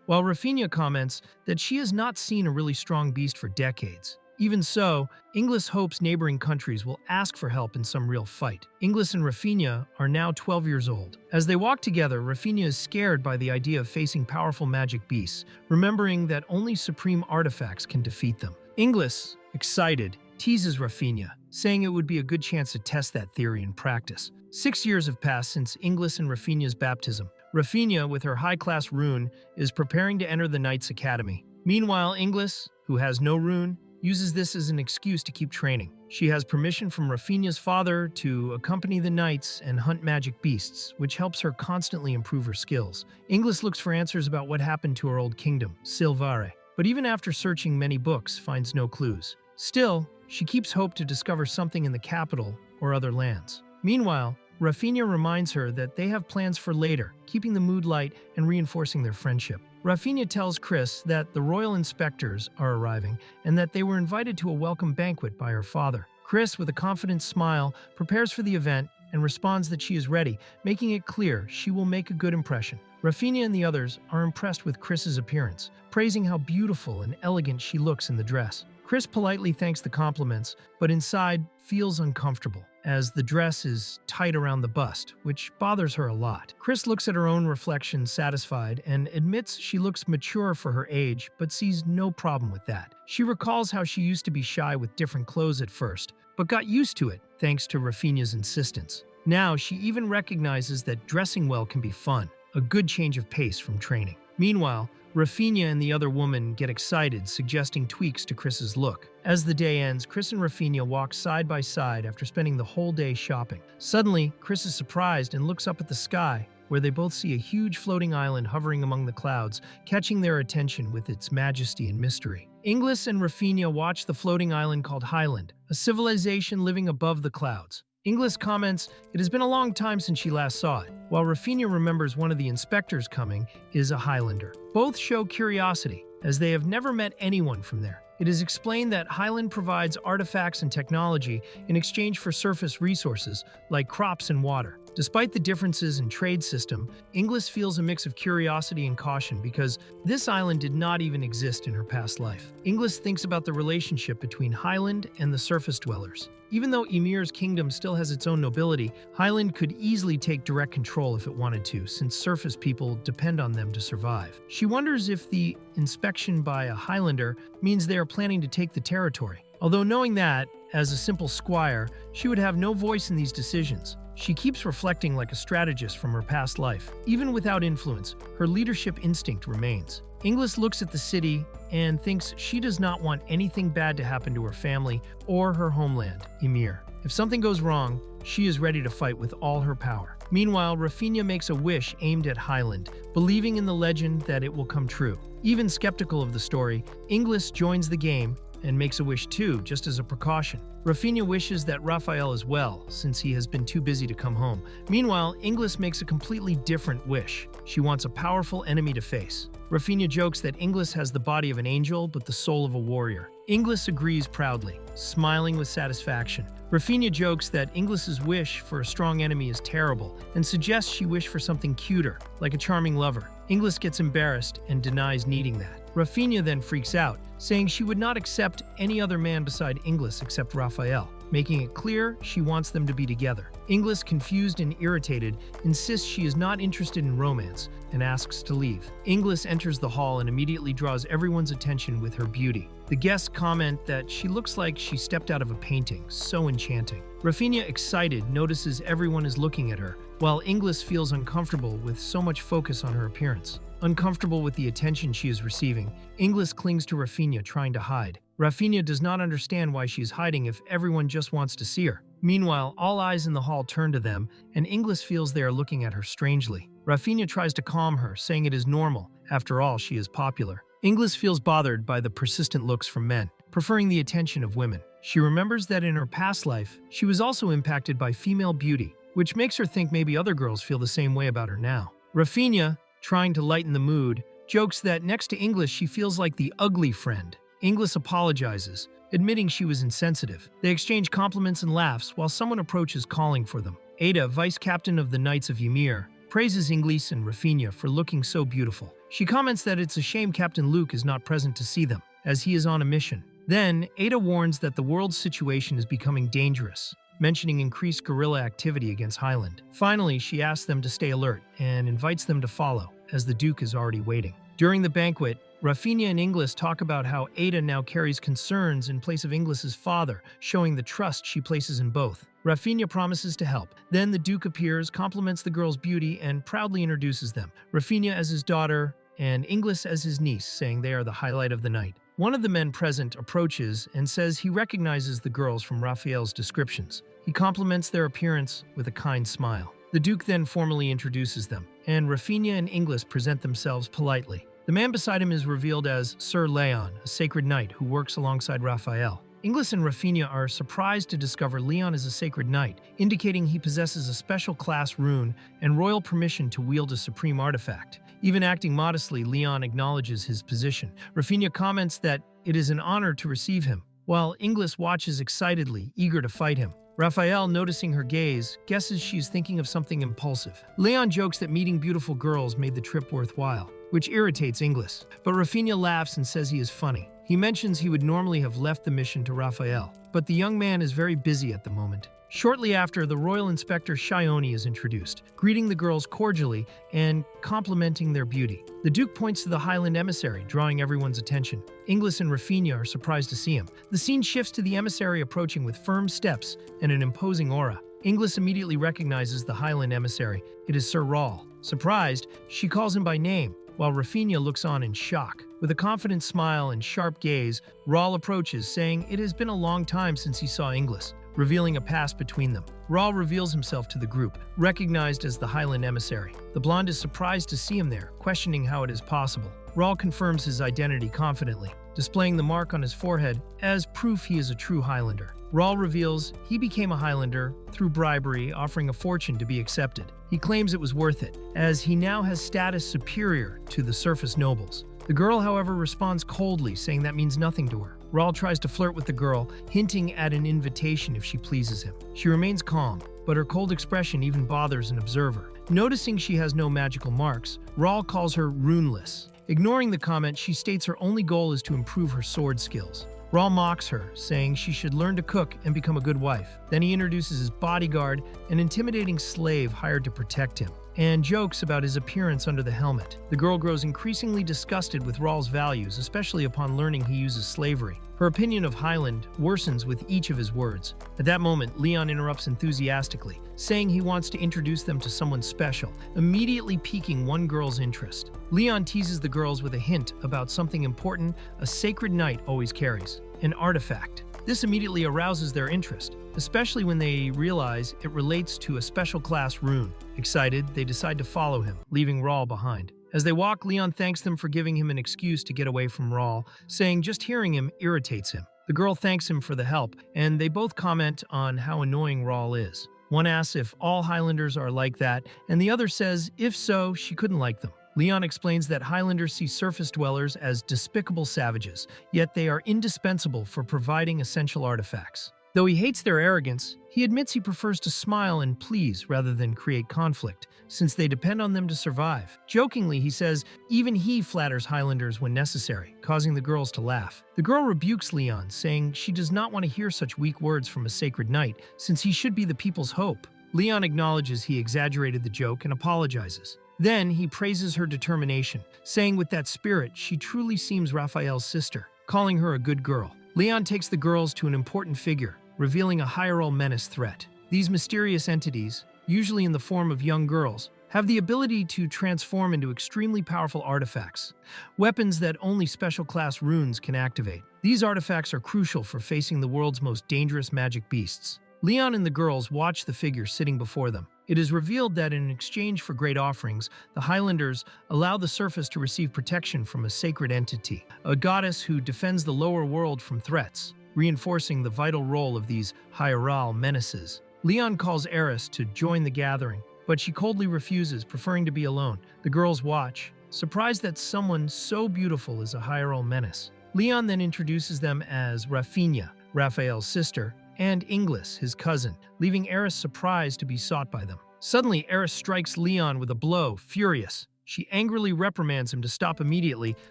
while Rafinha comments that she has not seen a really strong beast for decades. Even so, Inglis hopes neighboring countries will ask for help in some real fight. Inglis and Rafinha are now 12 years old. As they walk together, Rafinha is scared by the idea of facing powerful magic beasts, remembering that only supreme artifacts can defeat them. Inglis, excited, teases Rafinha, saying it would be a good chance to test that theory in practice. 6 years have passed since Inglis and Rafinha's baptism. Rafinha, with her high-class rune, is preparing to enter the Knights' Academy. Meanwhile, Inglis, who has no rune, uses this as an excuse to keep training. She has permission from Rafinha's father to accompany the knights and hunt magic beasts, which helps her constantly improve her skills. Inglis looks for answers about what happened to her old kingdom, Silvare, but even after searching many books, finds no clues. Still, she keeps hope to discover something in the capital or other lands. Meanwhile, Rafinha reminds her that they have plans for later, keeping the mood light and reinforcing their friendship. Rafinha tells Chris that the royal inspectors are arriving and that they were invited to a welcome banquet by her father. Chris, with a confident smile, prepares for the event and responds that she is ready, making it clear she will make a good impression. Rafinha and the others are impressed with Chris's appearance, praising how beautiful and elegant she looks in the dress. Chris politely thanks the compliments, but inside feels uncomfortable, as the dress is tight around the bust, which bothers her a lot. Chris looks at her own reflection satisfied and admits she looks mature for her age, but sees no problem with that. She recalls how she used to be shy with different clothes at first, but got used to it thanks to Rafinha's insistence. Now she even recognizes that dressing well can be fun, a good change of pace from training. Meanwhile, Rafinha and the other woman get excited, suggesting tweaks to Chris's look. As the day ends, Chris and Rafinha walk side by side after spending the whole day shopping. Suddenly, Chris is surprised and looks up at the sky, where they both see a huge floating island hovering among the clouds, catching their attention with its majesty and mystery. Inglis and Rafinha watch the floating island called Highland, a civilization living above the clouds. Inglis comments it has been a long time since she last saw it, while Rafinha remembers one of the inspectors coming is a Highlander. Both show curiosity, as they have never met anyone from there. It is explained that Highland provides artifacts and technology in exchange for surface resources, like crops and water. Despite the differences in trade system, Inglis feels a mix of curiosity and caution because this island did not even exist in her past life. Inglis thinks about the relationship between Highland and the surface dwellers. Even though Ymir's kingdom still has its own nobility, Highland could easily take direct control if it wanted to, since surface people depend on them to survive. She wonders if the inspection by a Highlander means they are planning to take the territory. Although knowing that, as a simple squire, she would have no voice in these decisions. She keeps reflecting like a strategist from her past life. Even without influence, her leadership instinct remains. Inglis looks at the city and thinks she does not want anything bad to happen to her family or her homeland, Ymir. If something goes wrong, she is ready to fight with all her power. Meanwhile, Rafinha makes a wish aimed at Highland, believing in the legend that it will come true. Even skeptical of the story, Inglis joins the game and makes a wish too, just as a precaution. Rafinha wishes that Raphael is well, since he has been too busy to come home. Meanwhile, Inglis makes a completely different wish. She wants a powerful enemy to face. Rafinha jokes that Inglis has the body of an angel, but the soul of a warrior. Inglis agrees proudly, smiling with satisfaction. Rafinha jokes that Inglis's wish for a strong enemy is terrible, and suggests she wish for something cuter, like a charming lover. Inglis gets embarrassed and denies needing that. Rafinha then freaks out, saying she would not accept any other man beside Inglis except Raphael, making it clear she wants them to be together. Inglis, confused and irritated, insists she is not interested in romance and asks to leave. Inglis enters the hall and immediately draws everyone's attention with her beauty. The guests comment that she looks like she stepped out of a painting, so enchanting. Rafinha, excited, notices everyone is looking at her, while Inglis feels uncomfortable with so much focus on her appearance. Uncomfortable with the attention she is receiving, Inglis clings to Rafinha, trying to hide. Rafinha does not understand why she is hiding if everyone just wants to see her. Meanwhile, all eyes in the hall turn to them, and Inglis feels they are looking at her strangely. Rafinha tries to calm her, saying it is normal. After all, she is popular. Inglis feels bothered by the persistent looks from men, preferring the attention of women. She remembers that in her past life, she was also impacted by female beauty, which makes her think maybe other girls feel the same way about her now. Rafinha, trying to lighten the mood, jokes that next to Inglis she feels like the ugly friend. Inglis apologizes, admitting she was insensitive. They exchange compliments and laughs while someone approaches calling for them. Ada, vice captain of the Knights of Ymir, praises Inglis and Rafinha for looking so beautiful. She comments that it's a shame Captain Luke is not present to see them, as he is on a mission. Then, Ada warns that the world's situation is becoming dangerous, mentioning increased guerrilla activity against Highland. Finally, she asks them to stay alert and invites them to follow, as the Duke is already waiting. During the banquet, Rafinha and Inglis talk about how Ada now carries concerns in place of Inglis's father, showing the trust she places in both. Rafinha promises to help. Then the Duke appears, compliments the girl's beauty, and proudly introduces them. Rafinha as his daughter, and Inglis as his niece, saying they are the highlight of the night. One of the men present approaches and says he recognizes the girls from Raphael's descriptions. He compliments their appearance with a kind smile. The Duke then formally introduces them, and Rafinha and Inglis present themselves politely. The man beside him is revealed as Sir Leon, a sacred knight who works alongside Raphael. Inglis and Rafinha are surprised to discover Leon is a sacred knight, indicating he possesses a special class rune and royal permission to wield a supreme artifact. Even acting modestly, Leon acknowledges his position. Rafinha comments that it is an honor to receive him, while Inglis watches excitedly, eager to fight him. Raphael, noticing her gaze, guesses she's thinking of something impulsive. Leon jokes that meeting beautiful girls made the trip worthwhile, which irritates Inglis. But Rafinha laughs and says he is funny. He mentions he would normally have left the mission to Raphael, but the young man is very busy at the moment. Shortly after, the Royal Inspector Shione is introduced, greeting the girls cordially and complimenting their beauty. The Duke points to the Highland Emissary, drawing everyone's attention. Inglis and Rafinha are surprised to see him. The scene shifts to the emissary approaching with firm steps and an imposing aura. Inglis immediately recognizes the Highland Emissary. It is Sir Rahl. Surprised, she calls him by name, while Rafinha looks on in shock. With a confident smile and sharp gaze, Rahl approaches, saying it has been a long time since he saw Inglis, revealing a past between them. Rahl reveals himself to the group, recognized as the Highland Emissary. The blonde is surprised to see him there, questioning how it is possible. Rahl confirms his identity confidently, displaying the mark on his forehead as proof he is a true Highlander. Rahl reveals he became a Highlander through bribery, offering a fortune to be accepted. He claims it was worth it, as he now has status superior to the surface nobles. The girl, however, responds coldly, saying that means nothing to her. Rahl tries to flirt with the girl, hinting at an invitation if she pleases him. She remains calm, but her cold expression even bothers an observer. Noticing she has no magical marks, Rahl calls her runeless. Ignoring the comment, she states her only goal is to improve her sword skills. Rahl mocks her, saying she should learn to cook and become a good wife. Then he introduces his bodyguard, an intimidating slave hired to protect him, and jokes about his appearance under the helmet. The girl grows increasingly disgusted with Rahl's values, especially upon learning he uses slavery. Her opinion of Highland worsens with each of his words. At that moment, Leon interrupts enthusiastically, saying he wants to introduce them to someone special, immediately piquing one girl's interest. Leon teases the girls with a hint about something important a sacred knight always carries, an artifact. This immediately arouses their interest, especially when they realize it relates to a special class rune. Excited, they decide to follow him, leaving Rahl behind. As they walk, Leon thanks them for giving him an excuse to get away from Rahl, saying just hearing him irritates him. The girl thanks him for the help, and they both comment on how annoying Rahl is. One asks if all Highlanders are like that, and the other says if so, she couldn't like them. Leon explains that Highlanders see surface dwellers as despicable savages, yet they are indispensable for providing essential artifacts. Though he hates their arrogance, he admits he prefers to smile and please rather than create conflict, since they depend on them to survive. Jokingly, he says even he flatters Highlanders when necessary, causing the girls to laugh. The girl rebukes Leon, saying she does not want to hear such weak words from a sacred knight, since he should be the people's hope. Leon acknowledges he exaggerated the joke and apologizes. Then he praises her determination, saying with that spirit she truly seems Raphael's sister, calling her a good girl. Leon takes the girls to an important figure, revealing a higher menace threat. These mysterious entities, usually in the form of young girls, have the ability to transform into extremely powerful artifacts, weapons that only special class runes can activate. These artifacts are crucial for facing the world's most dangerous magic beasts. Leon and the girls watch the figure sitting before them. It is revealed that in exchange for great offerings, the Highlanders allow the surface to receive protection from a sacred entity, a goddess who defends the lower world from threats, reinforcing the vital role of these higher menaces. Leon calls Aerys to join the gathering, but she coldly refuses, preferring to be alone. The girls watch, surprised that someone so beautiful is a higher menace. Leon then introduces them as Rafinha, Raphael's sister, and Inglis, his cousin, leaving Aerys surprised to be sought by them. Suddenly, Aerys strikes Leon with a blow, furious. She angrily reprimands him to stop immediately,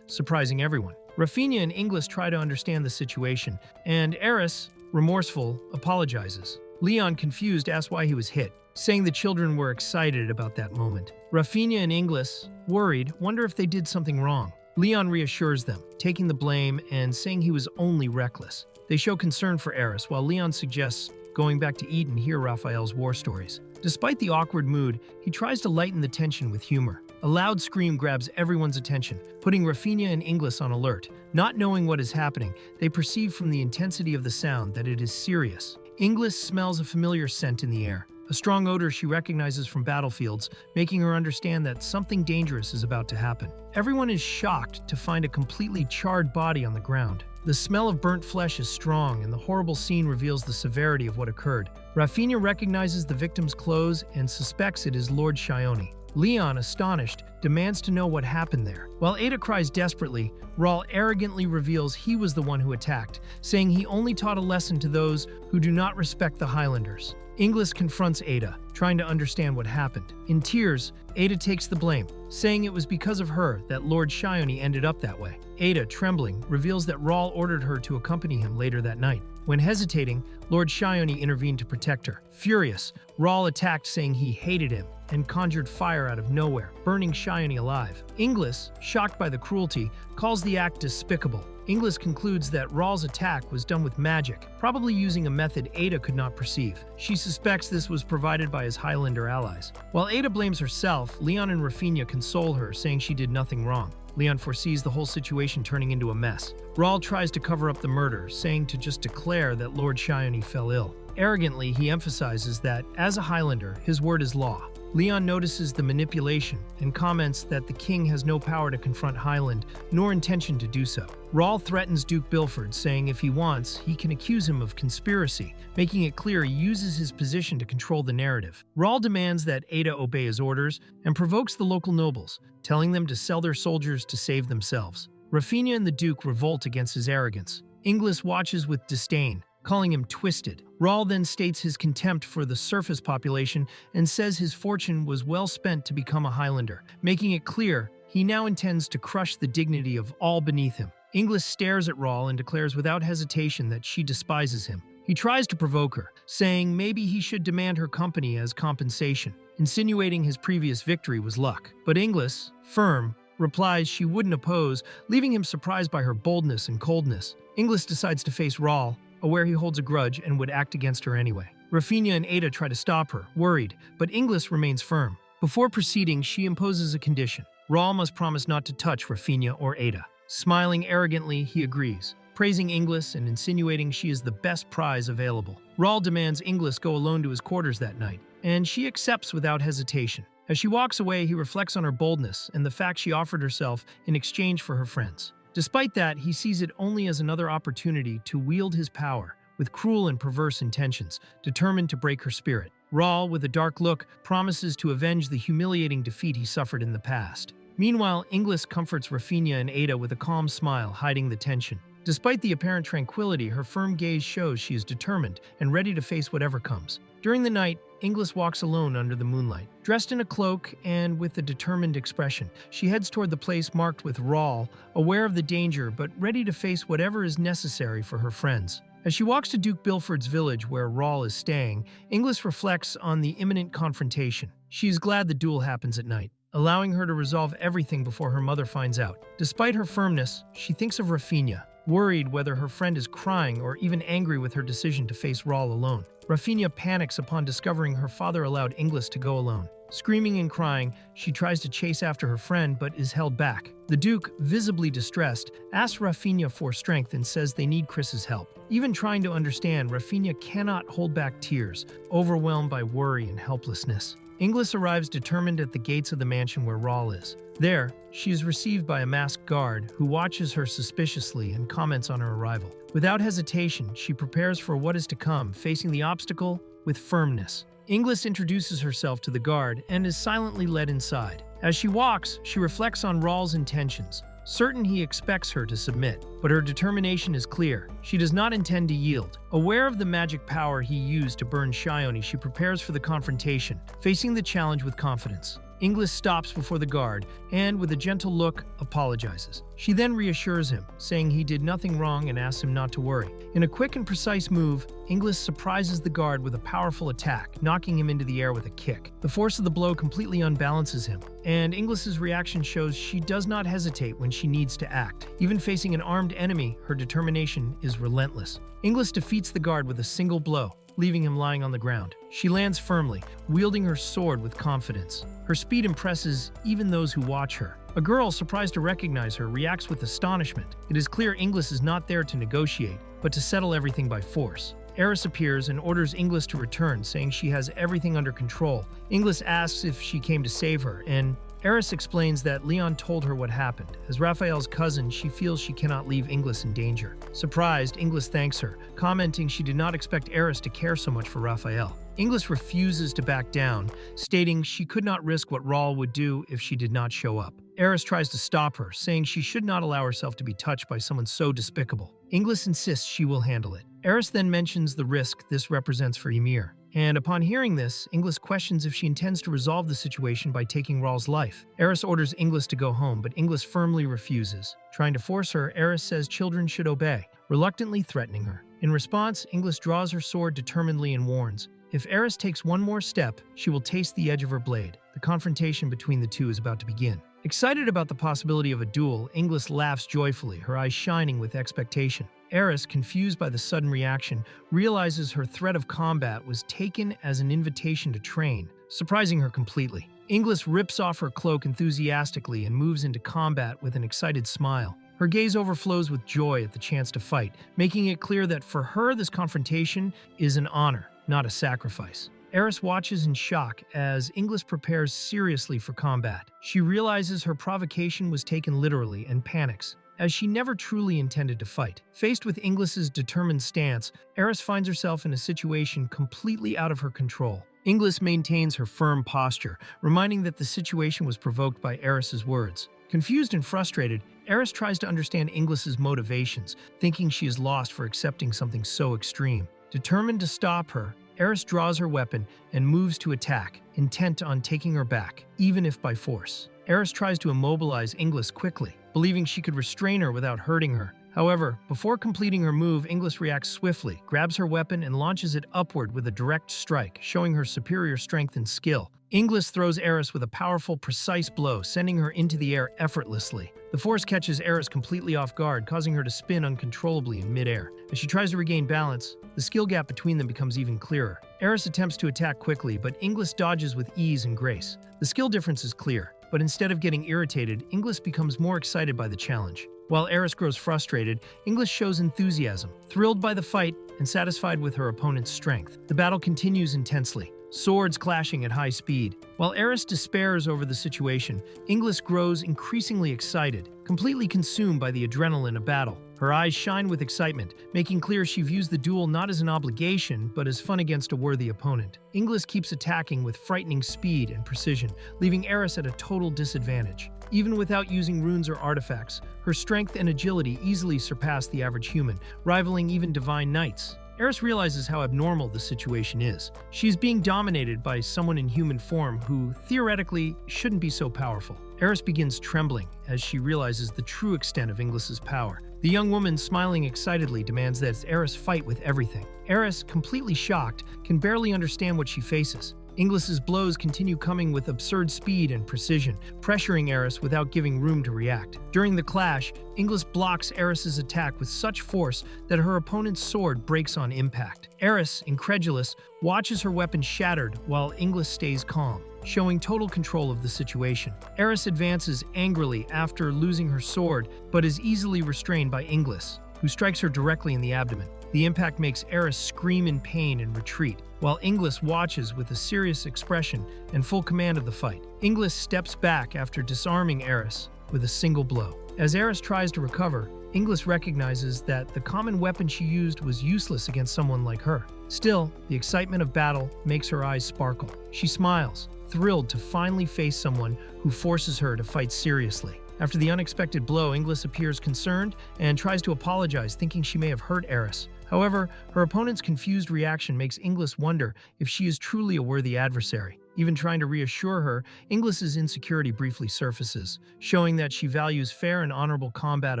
surprising everyone. Rafinha and Inglis try to understand the situation, and Aerys, remorseful, apologizes. Leon, confused, asks why he was hit, saying the children were excited about that moment. Rafinha and Inglis, worried, wonder if they did something wrong. Leon reassures them, taking the blame and saying he was only reckless. They show concern for Aerys, while Leon suggests going back to eat and hear Raphael's war stories. Despite the awkward mood, he tries to lighten the tension with humor. A loud scream grabs everyone's attention, putting Rafinha and Inglis on alert. Not knowing what is happening, they perceive from the intensity of the sound that it is serious. Inglis smells a familiar scent in the air, a strong odor she recognizes from battlefields, making her understand that something dangerous is about to happen. Everyone is shocked to find a completely charred body on the ground. The smell of burnt flesh is strong, and the horrible scene reveals the severity of what occurred. Rafinha recognizes the victim's clothes and suspects it is Lord Shione. Leon, astonished, demands to know what happened there. While Ada cries desperately, Rahl arrogantly reveals he was the one who attacked, saying he only taught a lesson to those who do not respect the Highlanders. Inglis confronts Ada, trying to understand what happened. In tears, Ada takes the blame, saying it was because of her that Lord Shione ended up that way. Ada, trembling, reveals that Rahl ordered her to accompany him later that night. When hesitating, Lord Shione intervened to protect her. Furious, Rahl attacked, saying he hated him and conjured fire out of nowhere, burning Shione alive. Inglis, shocked by the cruelty, calls the act despicable. Inglis concludes that Rahl's attack was done with magic, probably using a method Ada could not perceive. She suspects this was provided by his Highlander allies. While Ada blames herself, Leon and Rafinha console her, saying she did nothing wrong. Leon foresees the whole situation turning into a mess. Rahl tries to cover up the murder, saying to just declare that Lord Shione fell ill. Arrogantly, he emphasizes that, as a Highlander, his word is law. Leon notices the manipulation and comments that the king has no power to confront Highland, nor intention to do so. Rahl threatens Duke Bilford, saying if he wants, he can accuse him of conspiracy, making it clear he uses his position to control the narrative. Rahl demands that Ada obey his orders and provokes the local nobles, telling them to sell their soldiers to save themselves. Rafinha and the Duke revolt against his arrogance. Inglis watches with disdain, calling him twisted. Rahl then states his contempt for the surface population and says his fortune was well spent to become a Highlander, making it clear he now intends to crush the dignity of all beneath him. Inglis stares at Rahl and declares without hesitation that she despises him. He tries to provoke her, saying maybe he should demand her company as compensation, insinuating his previous victory was luck. But Inglis, firm, replies she wouldn't oppose, leaving him surprised by her boldness and coldness. Inglis decides to face Rahl, aware he holds a grudge and would act against her anyway. Rafinha and Ada try to stop her, worried, but Inglis remains firm. Before proceeding, she imposes a condition. Rahl must promise not to touch Rafinha or Ada. Smiling arrogantly, he agrees, praising Inglis and insinuating she is the best prize available. Rahl demands Inglis go alone to his quarters that night, and she accepts without hesitation. As she walks away, he reflects on her boldness and the fact she offered herself in exchange for her friends. Despite that, he sees it only as another opportunity to wield his power with cruel and perverse intentions, determined to break her spirit. Rahl, with a dark look, promises to avenge the humiliating defeat he suffered in the past. Meanwhile, Inglis comforts Rafinha and Ada with a calm smile, hiding the tension. Despite the apparent tranquility, her firm gaze shows she is determined and ready to face whatever comes. During the night, Inglis walks alone under the moonlight. Dressed in a cloak and with a determined expression, she heads toward the place marked with Rahl, aware of the danger but ready to face whatever is necessary for her friends. As she walks to Duke Bilford's village where Rahl is staying, Inglis reflects on the imminent confrontation. She is glad the duel happens at night, allowing her to resolve everything before her mother finds out. Despite her firmness, she thinks of Rafinha, worried whether her friend is crying or even angry with her decision to face Rahl alone. Rafinha panics upon discovering her father allowed Inglis to go alone. Screaming and crying, she tries to chase after her friend but is held back. The Duke, visibly distressed, asks Rafinha for strength and says they need Chris's help. Even trying to understand, Rafinha cannot hold back tears, overwhelmed by worry and helplessness. Inglis arrives determined at the gates of the mansion where Rahl is. There, she is received by a masked guard who watches her suspiciously and comments on her arrival. Without hesitation, she prepares for what is to come, facing the obstacle with firmness. Inglis introduces herself to the guard and is silently led inside. As she walks, she reflects on Rahl's intentions, certain he expects her to submit. But her determination is clear. She does not intend to yield. Aware of the magic power he used to burn Shione, she prepares for the confrontation, facing the challenge with confidence. Inglis stops before the guard and, with a gentle look, apologizes. She then reassures him, saying he did nothing wrong and asks him not to worry. In a quick and precise move, Inglis surprises the guard with a powerful attack, knocking him into the air with a kick. The force of the blow completely unbalances him, and Inglis's reaction shows she does not hesitate when she needs to act. Even facing an armed enemy, her determination is relentless. Inglis defeats the guard with a single blow, leaving him lying on the ground. She lands firmly, wielding her sword with confidence. Her speed impresses even those who watch her. A girl, surprised to recognize her, reacts with astonishment. It is clear Inglis is not there to negotiate, but to settle everything by force. Aerys appears and orders Inglis to return, saying she has everything under control. Inglis asks if she came to save her, and Aerys explains that Leon told her what happened. As Raphael's cousin, she feels she cannot leave Inglis in danger. Surprised, Inglis thanks her, commenting she did not expect Aerys to care so much for Raphael. Inglis refuses to back down, stating she could not risk what Rahl would do if she did not show up. Aerys tries to stop her, saying she should not allow herself to be touched by someone so despicable. Inglis insists she will handle it. Aerys then mentions the risk this represents for Ymir. And upon hearing this, Inglis questions if she intends to resolve the situation by taking Rahl's life. Aerys orders Inglis to go home, but Inglis firmly refuses. Trying to force her, Aerys says children should obey, reluctantly threatening her. In response, Inglis draws her sword determinedly and warns, if Aerys takes one more step, she will taste the edge of her blade. The confrontation between the two is about to begin. Excited about the possibility of a duel, Inglis laughs joyfully, her eyes shining with expectation. Aerys, confused by the sudden reaction, realizes her threat of combat was taken as an invitation to train, surprising her completely. Inglis rips off her cloak enthusiastically and moves into combat with an excited smile. Her gaze overflows with joy at the chance to fight, making it clear that for her this confrontation is an honor, not a sacrifice. Aerys watches in shock as Inglis prepares seriously for combat. She realizes her provocation was taken literally and panics, as she never truly intended to fight. Faced with Inglis's determined stance, Aerys finds herself in a situation completely out of her control. Inglis maintains her firm posture, reminding that the situation was provoked by Aerys's words. Confused and frustrated, Aerys tries to understand Inglis's motivations, thinking she is lost for accepting something so extreme. Determined to stop her, Aerys draws her weapon and moves to attack, intent on taking her back, even if by force. Aerys tries to immobilize Inglis quickly, believing she could restrain her without hurting her. However, before completing her move, Inglis reacts swiftly, grabs her weapon and launches it upward with a direct strike, showing her superior strength and skill. Inglis throws Aerys with a powerful, precise blow, sending her into the air effortlessly. The force catches Aerys completely off guard, causing her to spin uncontrollably in midair. As she tries to regain balance, the skill gap between them becomes even clearer. Aerys attempts to attack quickly, but Inglis dodges with ease and grace. The skill difference is clear, but instead of getting irritated, Inglis becomes more excited by the challenge. While Aerys grows frustrated, Inglis shows enthusiasm, thrilled by the fight and satisfied with her opponent's strength. The battle continues intensely, swords clashing at high speed. While Aerys despairs over the situation, Inglis grows increasingly excited, completely consumed by the adrenaline of battle. Her eyes shine with excitement, making clear she views the duel not as an obligation, but as fun against a worthy opponent. Inglis keeps attacking with frightening speed and precision, leaving Aerys at a total disadvantage. Even without using runes or artifacts, her strength and agility easily surpass the average human, rivaling even divine knights. Aerys realizes how abnormal the situation is. She is being dominated by someone in human form who, theoretically, shouldn't be so powerful. Aerys begins trembling as she realizes the true extent of Inglis's power. The young woman, smiling excitedly, demands that Aerys fight with everything. Aerys, completely shocked, can barely understand what she faces. Inglis's blows continue coming with absurd speed and precision, pressuring Aerys without giving room to react. During the clash, Inglis blocks Aerys's attack with such force that her opponent's sword breaks on impact. Aerys, incredulous, watches her weapon shattered while Inglis stays calm, showing total control of the situation. Aerys advances angrily after losing her sword, but is easily restrained by Inglis, who strikes her directly in the abdomen. The impact makes Aerys scream in pain and retreat, while Inglis watches with a serious expression and full command of the fight. Inglis steps back after disarming Aerys with a single blow. As Aerys tries to recover, Inglis recognizes that the common weapon she used was useless against someone like her. Still, the excitement of battle makes her eyes sparkle. She smiles, thrilled to finally face someone who forces her to fight seriously. After the unexpected blow, Inglis appears concerned and tries to apologize, thinking she may have hurt Aerys. However, her opponent's confused reaction makes Inglis wonder if she is truly a worthy adversary. Even trying to reassure her, Inglis's insecurity briefly surfaces, showing that she values fair and honorable combat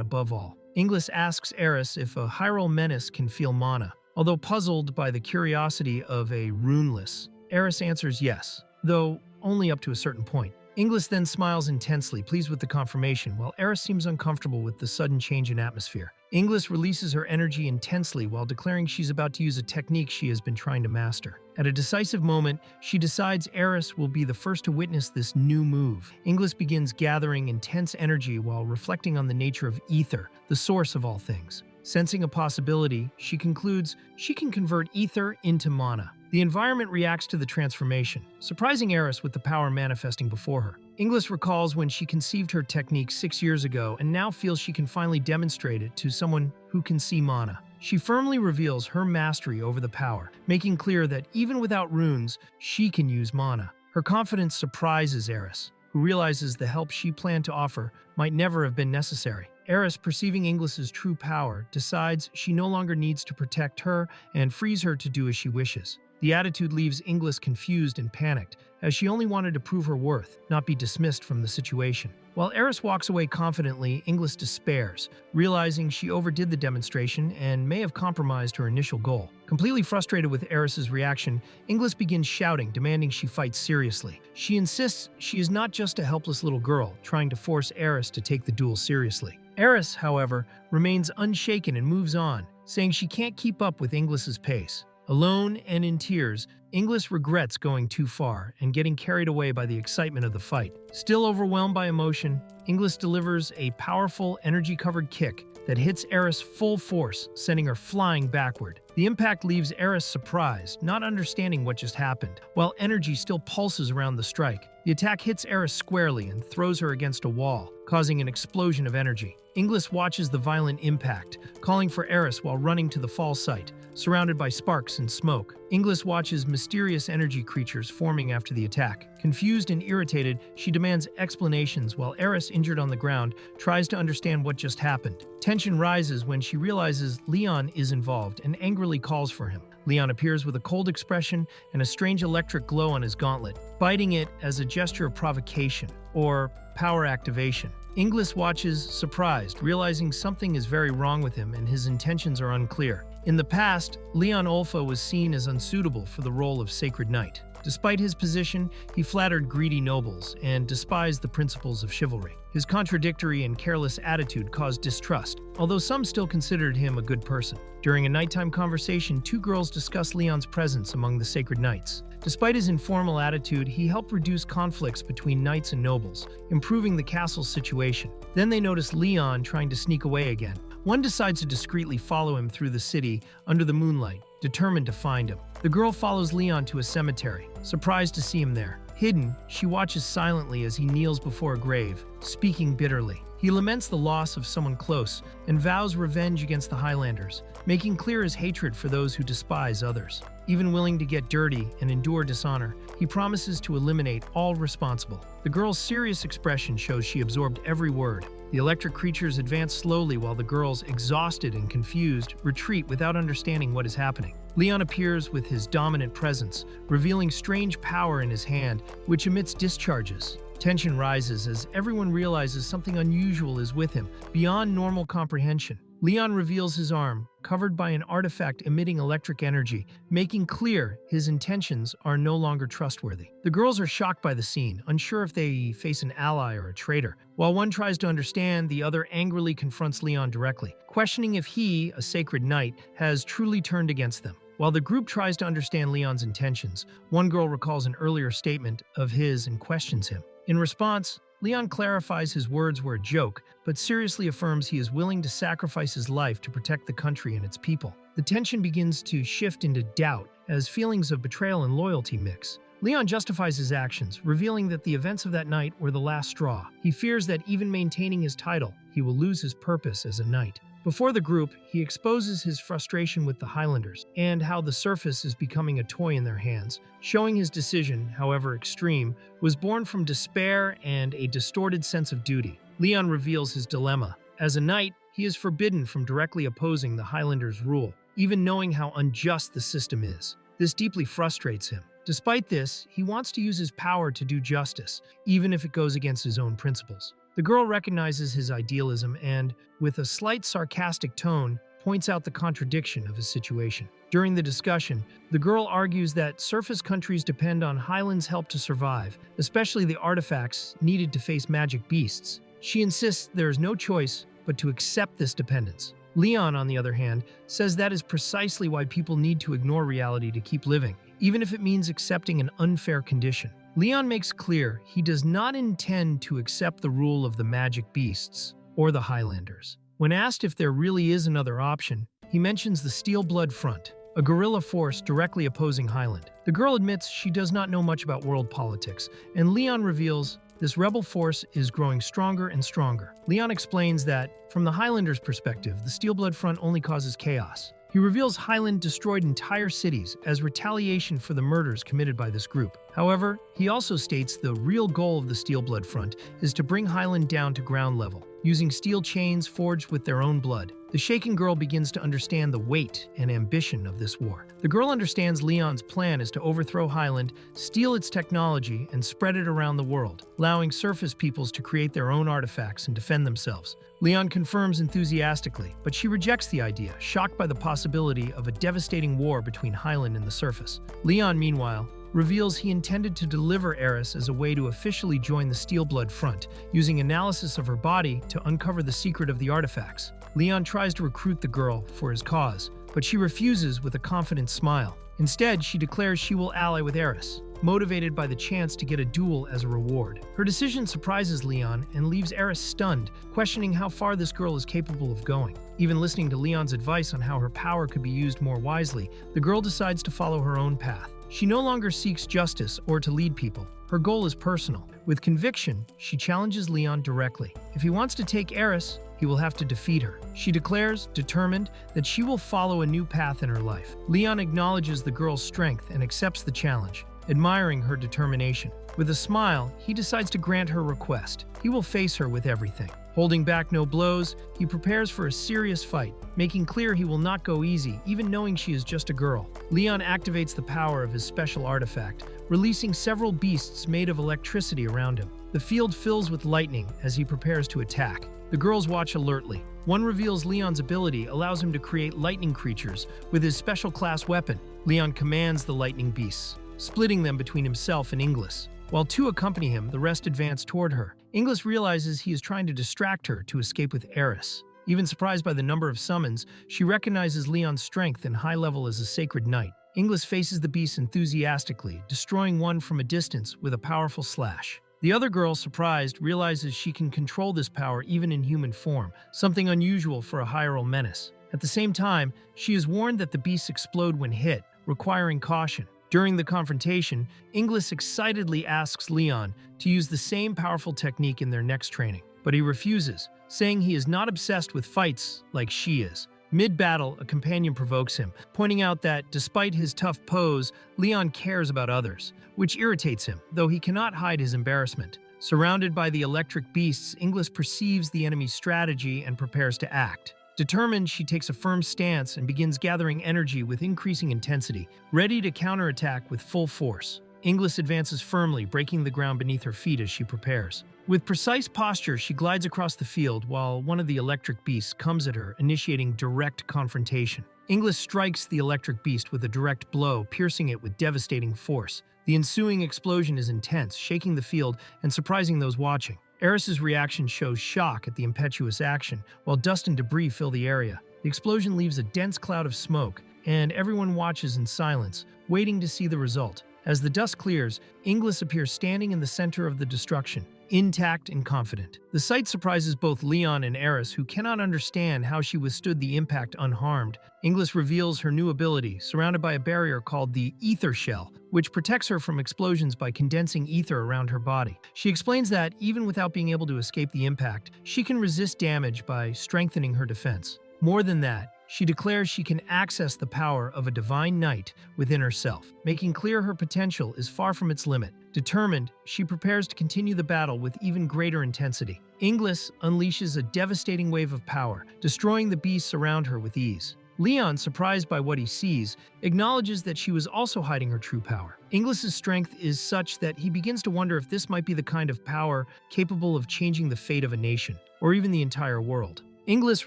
above all. Inglis asks Aerys if a Hyrule menace can feel mana. Although puzzled by the curiosity of a runeless, Aerys answers yes, though only up to a certain point. Inglis then smiles intensely, pleased with the confirmation, while Aerys seems uncomfortable with the sudden change in atmosphere. Inglis releases her energy intensely while declaring she's about to use a technique she has been trying to master. At a decisive moment, she decides Aerys will be the first to witness this new move. Inglis begins gathering intense energy while reflecting on the nature of ether, the source of all things. Sensing a possibility, she concludes she can convert ether into mana. The environment reacts to the transformation, surprising Aerys with the power manifesting before her. Inglis recalls when she conceived her technique 6 years ago and now feels she can finally demonstrate it to someone who can see mana. She firmly reveals her mastery over the power, making clear that even without runes, she can use mana. Her confidence surprises Aerys, who realizes the help she planned to offer might never have been necessary. Aerys, perceiving Inglis's true power, decides she no longer needs to protect her and frees her to do as she wishes. The attitude leaves Inglis confused and panicked, as she only wanted to prove her worth, not be dismissed from the situation. While Aerys walks away confidently, Inglis despairs, realizing she overdid the demonstration and may have compromised her initial goal. Completely frustrated with Aerys's reaction, Inglis begins shouting, demanding she fight seriously. She insists she is not just a helpless little girl, trying to force Aerys to take the duel seriously. Aerys, however, remains unshaken and moves on, saying she can't keep up with Inglis's pace. Alone and in tears, Inglis regrets going too far and getting carried away by the excitement of the fight. Still overwhelmed by emotion, Inglis delivers a powerful, energy-covered kick that hits Aerys full force, sending her flying backward. The impact leaves Aerys surprised, not understanding what just happened, while energy still pulses around the strike. The attack hits Aerys squarely and throws her against a wall, causing an explosion of energy. Inglis watches the violent impact, calling for Aerys while running to the fall site, surrounded by sparks and smoke. Inglis watches mysterious energy creatures forming after the attack. Confused and irritated, she demands explanations while Aerys, injured on the ground, tries to understand what just happened. Tension rises when she realizes Leon is involved and angrily calls for him. Leon appears with a cold expression and a strange electric glow on his gauntlet, biting it as a gesture of provocation or power activation. Inglis watches, surprised, realizing something is very wrong with him and his intentions are unclear. In the past, Leon Olfa was seen as unsuitable for the role of Sacred Knight. Despite his position, he flattered greedy nobles and despised the principles of chivalry. His contradictory and careless attitude caused distrust, although some still considered him a good person. During a nighttime conversation, two girls discussed Leon's presence among the Sacred Knights. Despite his informal attitude, he helped reduce conflicts between knights and nobles, improving the castle's situation. Then they notice Leon trying to sneak away again. One decides to discreetly follow him through the city under the moonlight, determined to find him. The girl follows Leon to a cemetery, surprised to see him there. Hidden, she watches silently as he kneels before a grave, speaking bitterly. He laments the loss of someone close and vows revenge against the Highlanders, making clear his hatred for those who despise others. Even willing to get dirty and endure dishonor, he promises to eliminate all responsible. The girl's serious expression shows she absorbed every word. The electric creatures advance slowly while the girls, exhausted and confused, retreat without understanding what is happening. Leon appears with his dominant presence, revealing strange power in his hand, which emits discharges. Tension rises as everyone realizes something unusual is with him, beyond normal comprehension. Leon reveals his arm, covered by an artifact emitting electric energy, making clear his intentions are no longer trustworthy. The girls are shocked by the scene, unsure if they face an ally or a traitor. While one tries to understand, the other angrily confronts Leon directly, questioning if he, a sacred knight, has truly turned against them. While the group tries to understand Leon's intentions, one girl recalls an earlier statement of his and questions him. In response, Leon clarifies his words were a joke, but seriously affirms he is willing to sacrifice his life to protect the country and its people. The tension begins to shift into doubt as feelings of betrayal and loyalty mix. Leon justifies his actions, revealing that the events of that night were the last straw. He fears that even maintaining his title, he will lose his purpose as a knight. Before the group, he exposes his frustration with the Highlanders and how the surface is becoming a toy in their hands, showing his decision, however extreme, was born from despair and a distorted sense of duty. Leon reveals his dilemma. As a knight, he is forbidden from directly opposing the Highlanders' rule, even knowing how unjust the system is. This deeply frustrates him. Despite this, he wants to use his power to do justice, even if it goes against his own principles. The girl recognizes his idealism and, with a slight sarcastic tone, points out the contradiction of his situation. During the discussion, the girl argues that surface countries depend on Highland's help to survive, especially the artifacts needed to face magic beasts. She insists there is no choice but to accept this dependence. Leon, on the other hand, says that is precisely why people need to ignore reality to keep living, even if it means accepting an unfair condition. Leon makes clear he does not intend to accept the rule of the magic beasts or the Highlanders. When asked if there really is another option, he mentions the Steel Blood Front, a guerrilla force directly opposing Highland. The girl admits she does not know much about world politics, and Leon reveals this rebel force is growing stronger and stronger. Leon explains that, from the Highlanders' perspective, the Steelblood Front only causes chaos. He reveals Highland destroyed entire cities as retaliation for the murders committed by this group. However, he also states the real goal of the Steelblood Front is to bring Highland down to ground level, using steel chains forged with their own blood. The shaken girl begins to understand the weight and ambition of this war. The girl understands Leon's plan is to overthrow Highland, steal its technology, and spread it around the world, allowing surface peoples to create their own artifacts and defend themselves. Leon confirms enthusiastically, but she rejects the idea, shocked by the possibility of a devastating war between Highland and the surface. Leon, meanwhile, reveals he intended to deliver Aerys as a way to officially join the Steelblood Front, using analysis of her body to uncover the secret of the artifacts. Leon tries to recruit the girl for his cause, but she refuses with a confident smile. Instead, she declares she will ally with Aerys, motivated by the chance to get a duel as a reward. Her decision surprises Leon and leaves Aerys stunned, questioning how far this girl is capable of going. Even listening to Leon's advice on how her power could be used more wisely, the girl decides to follow her own path. She no longer seeks justice or to lead people. Her goal is personal. With conviction, she challenges Leon directly. If he wants to take Aerys, he will have to defeat her. She declares, determined, that she will follow a new path in her life. Leon acknowledges the girl's strength and accepts the challenge, admiring her determination. With a smile, he decides to grant her request. He will face her with everything. Holding back no blows, he prepares for a serious fight, making clear he will not go easy, even knowing she is just a girl. Leon activates the power of his special artifact, releasing several beasts made of electricity around him. The field fills with lightning as he prepares to attack. The girls watch alertly. One reveals Leon's ability allows him to create lightning creatures with his special class weapon. Leon commands the lightning beasts, splitting them between himself and Inglis. While two accompany him, the rest advance toward her. Inglis realizes he is trying to distract her to escape with Aerys. Even surprised by the number of summons, she recognizes Leon's strength and high level as a sacred knight. Inglis faces the beasts enthusiastically, destroying one from a distance with a powerful slash. The other girl, surprised, realizes she can control this power even in human form, something unusual for a Hyrule menace. At the same time, she is warned that the beasts explode when hit, requiring caution. During the confrontation, Inglis excitedly asks Leon to use the same powerful technique in their next training, but he refuses, saying he is not obsessed with fights like she is. Mid-battle, a companion provokes him, pointing out that, despite his tough pose, Leon cares about others, which irritates him, though he cannot hide his embarrassment. Surrounded by the electric beasts, Inglis perceives the enemy's strategy and prepares to act. Determined, she takes a firm stance and begins gathering energy with increasing intensity, ready to counterattack with full force. Inglis advances firmly, breaking the ground beneath her feet as she prepares. With precise posture, she glides across the field while one of the electric beasts comes at her, initiating direct confrontation. Inglis strikes the electric beast with a direct blow, piercing it with devastating force. The ensuing explosion is intense, shaking the field and surprising those watching. Aerys' reaction shows shock at the impetuous action, while dust and debris fill the area. The explosion leaves a dense cloud of smoke, and everyone watches in silence, waiting to see the result. As the dust clears, Inglis appears standing in the center of the destruction, intact and confident. The sight surprises both Leon and Aerys, who cannot understand how she withstood the impact unharmed. Inglis reveals her new ability, surrounded by a barrier called the Ether Shell, which protects her from explosions by condensing ether around her body. She explains that, even without being able to escape the impact, she can resist damage by strengthening her defense. More than that, she declares she can access the power of a divine knight within herself, making clear her potential is far from its limit. Determined, she prepares to continue the battle with even greater intensity. Inglis unleashes a devastating wave of power, destroying the beasts around her with ease. Leon, surprised by what he sees, acknowledges that she was also hiding her true power. Inglis's strength is such that he begins to wonder if this might be the kind of power capable of changing the fate of a nation, or even the entire world. Inglis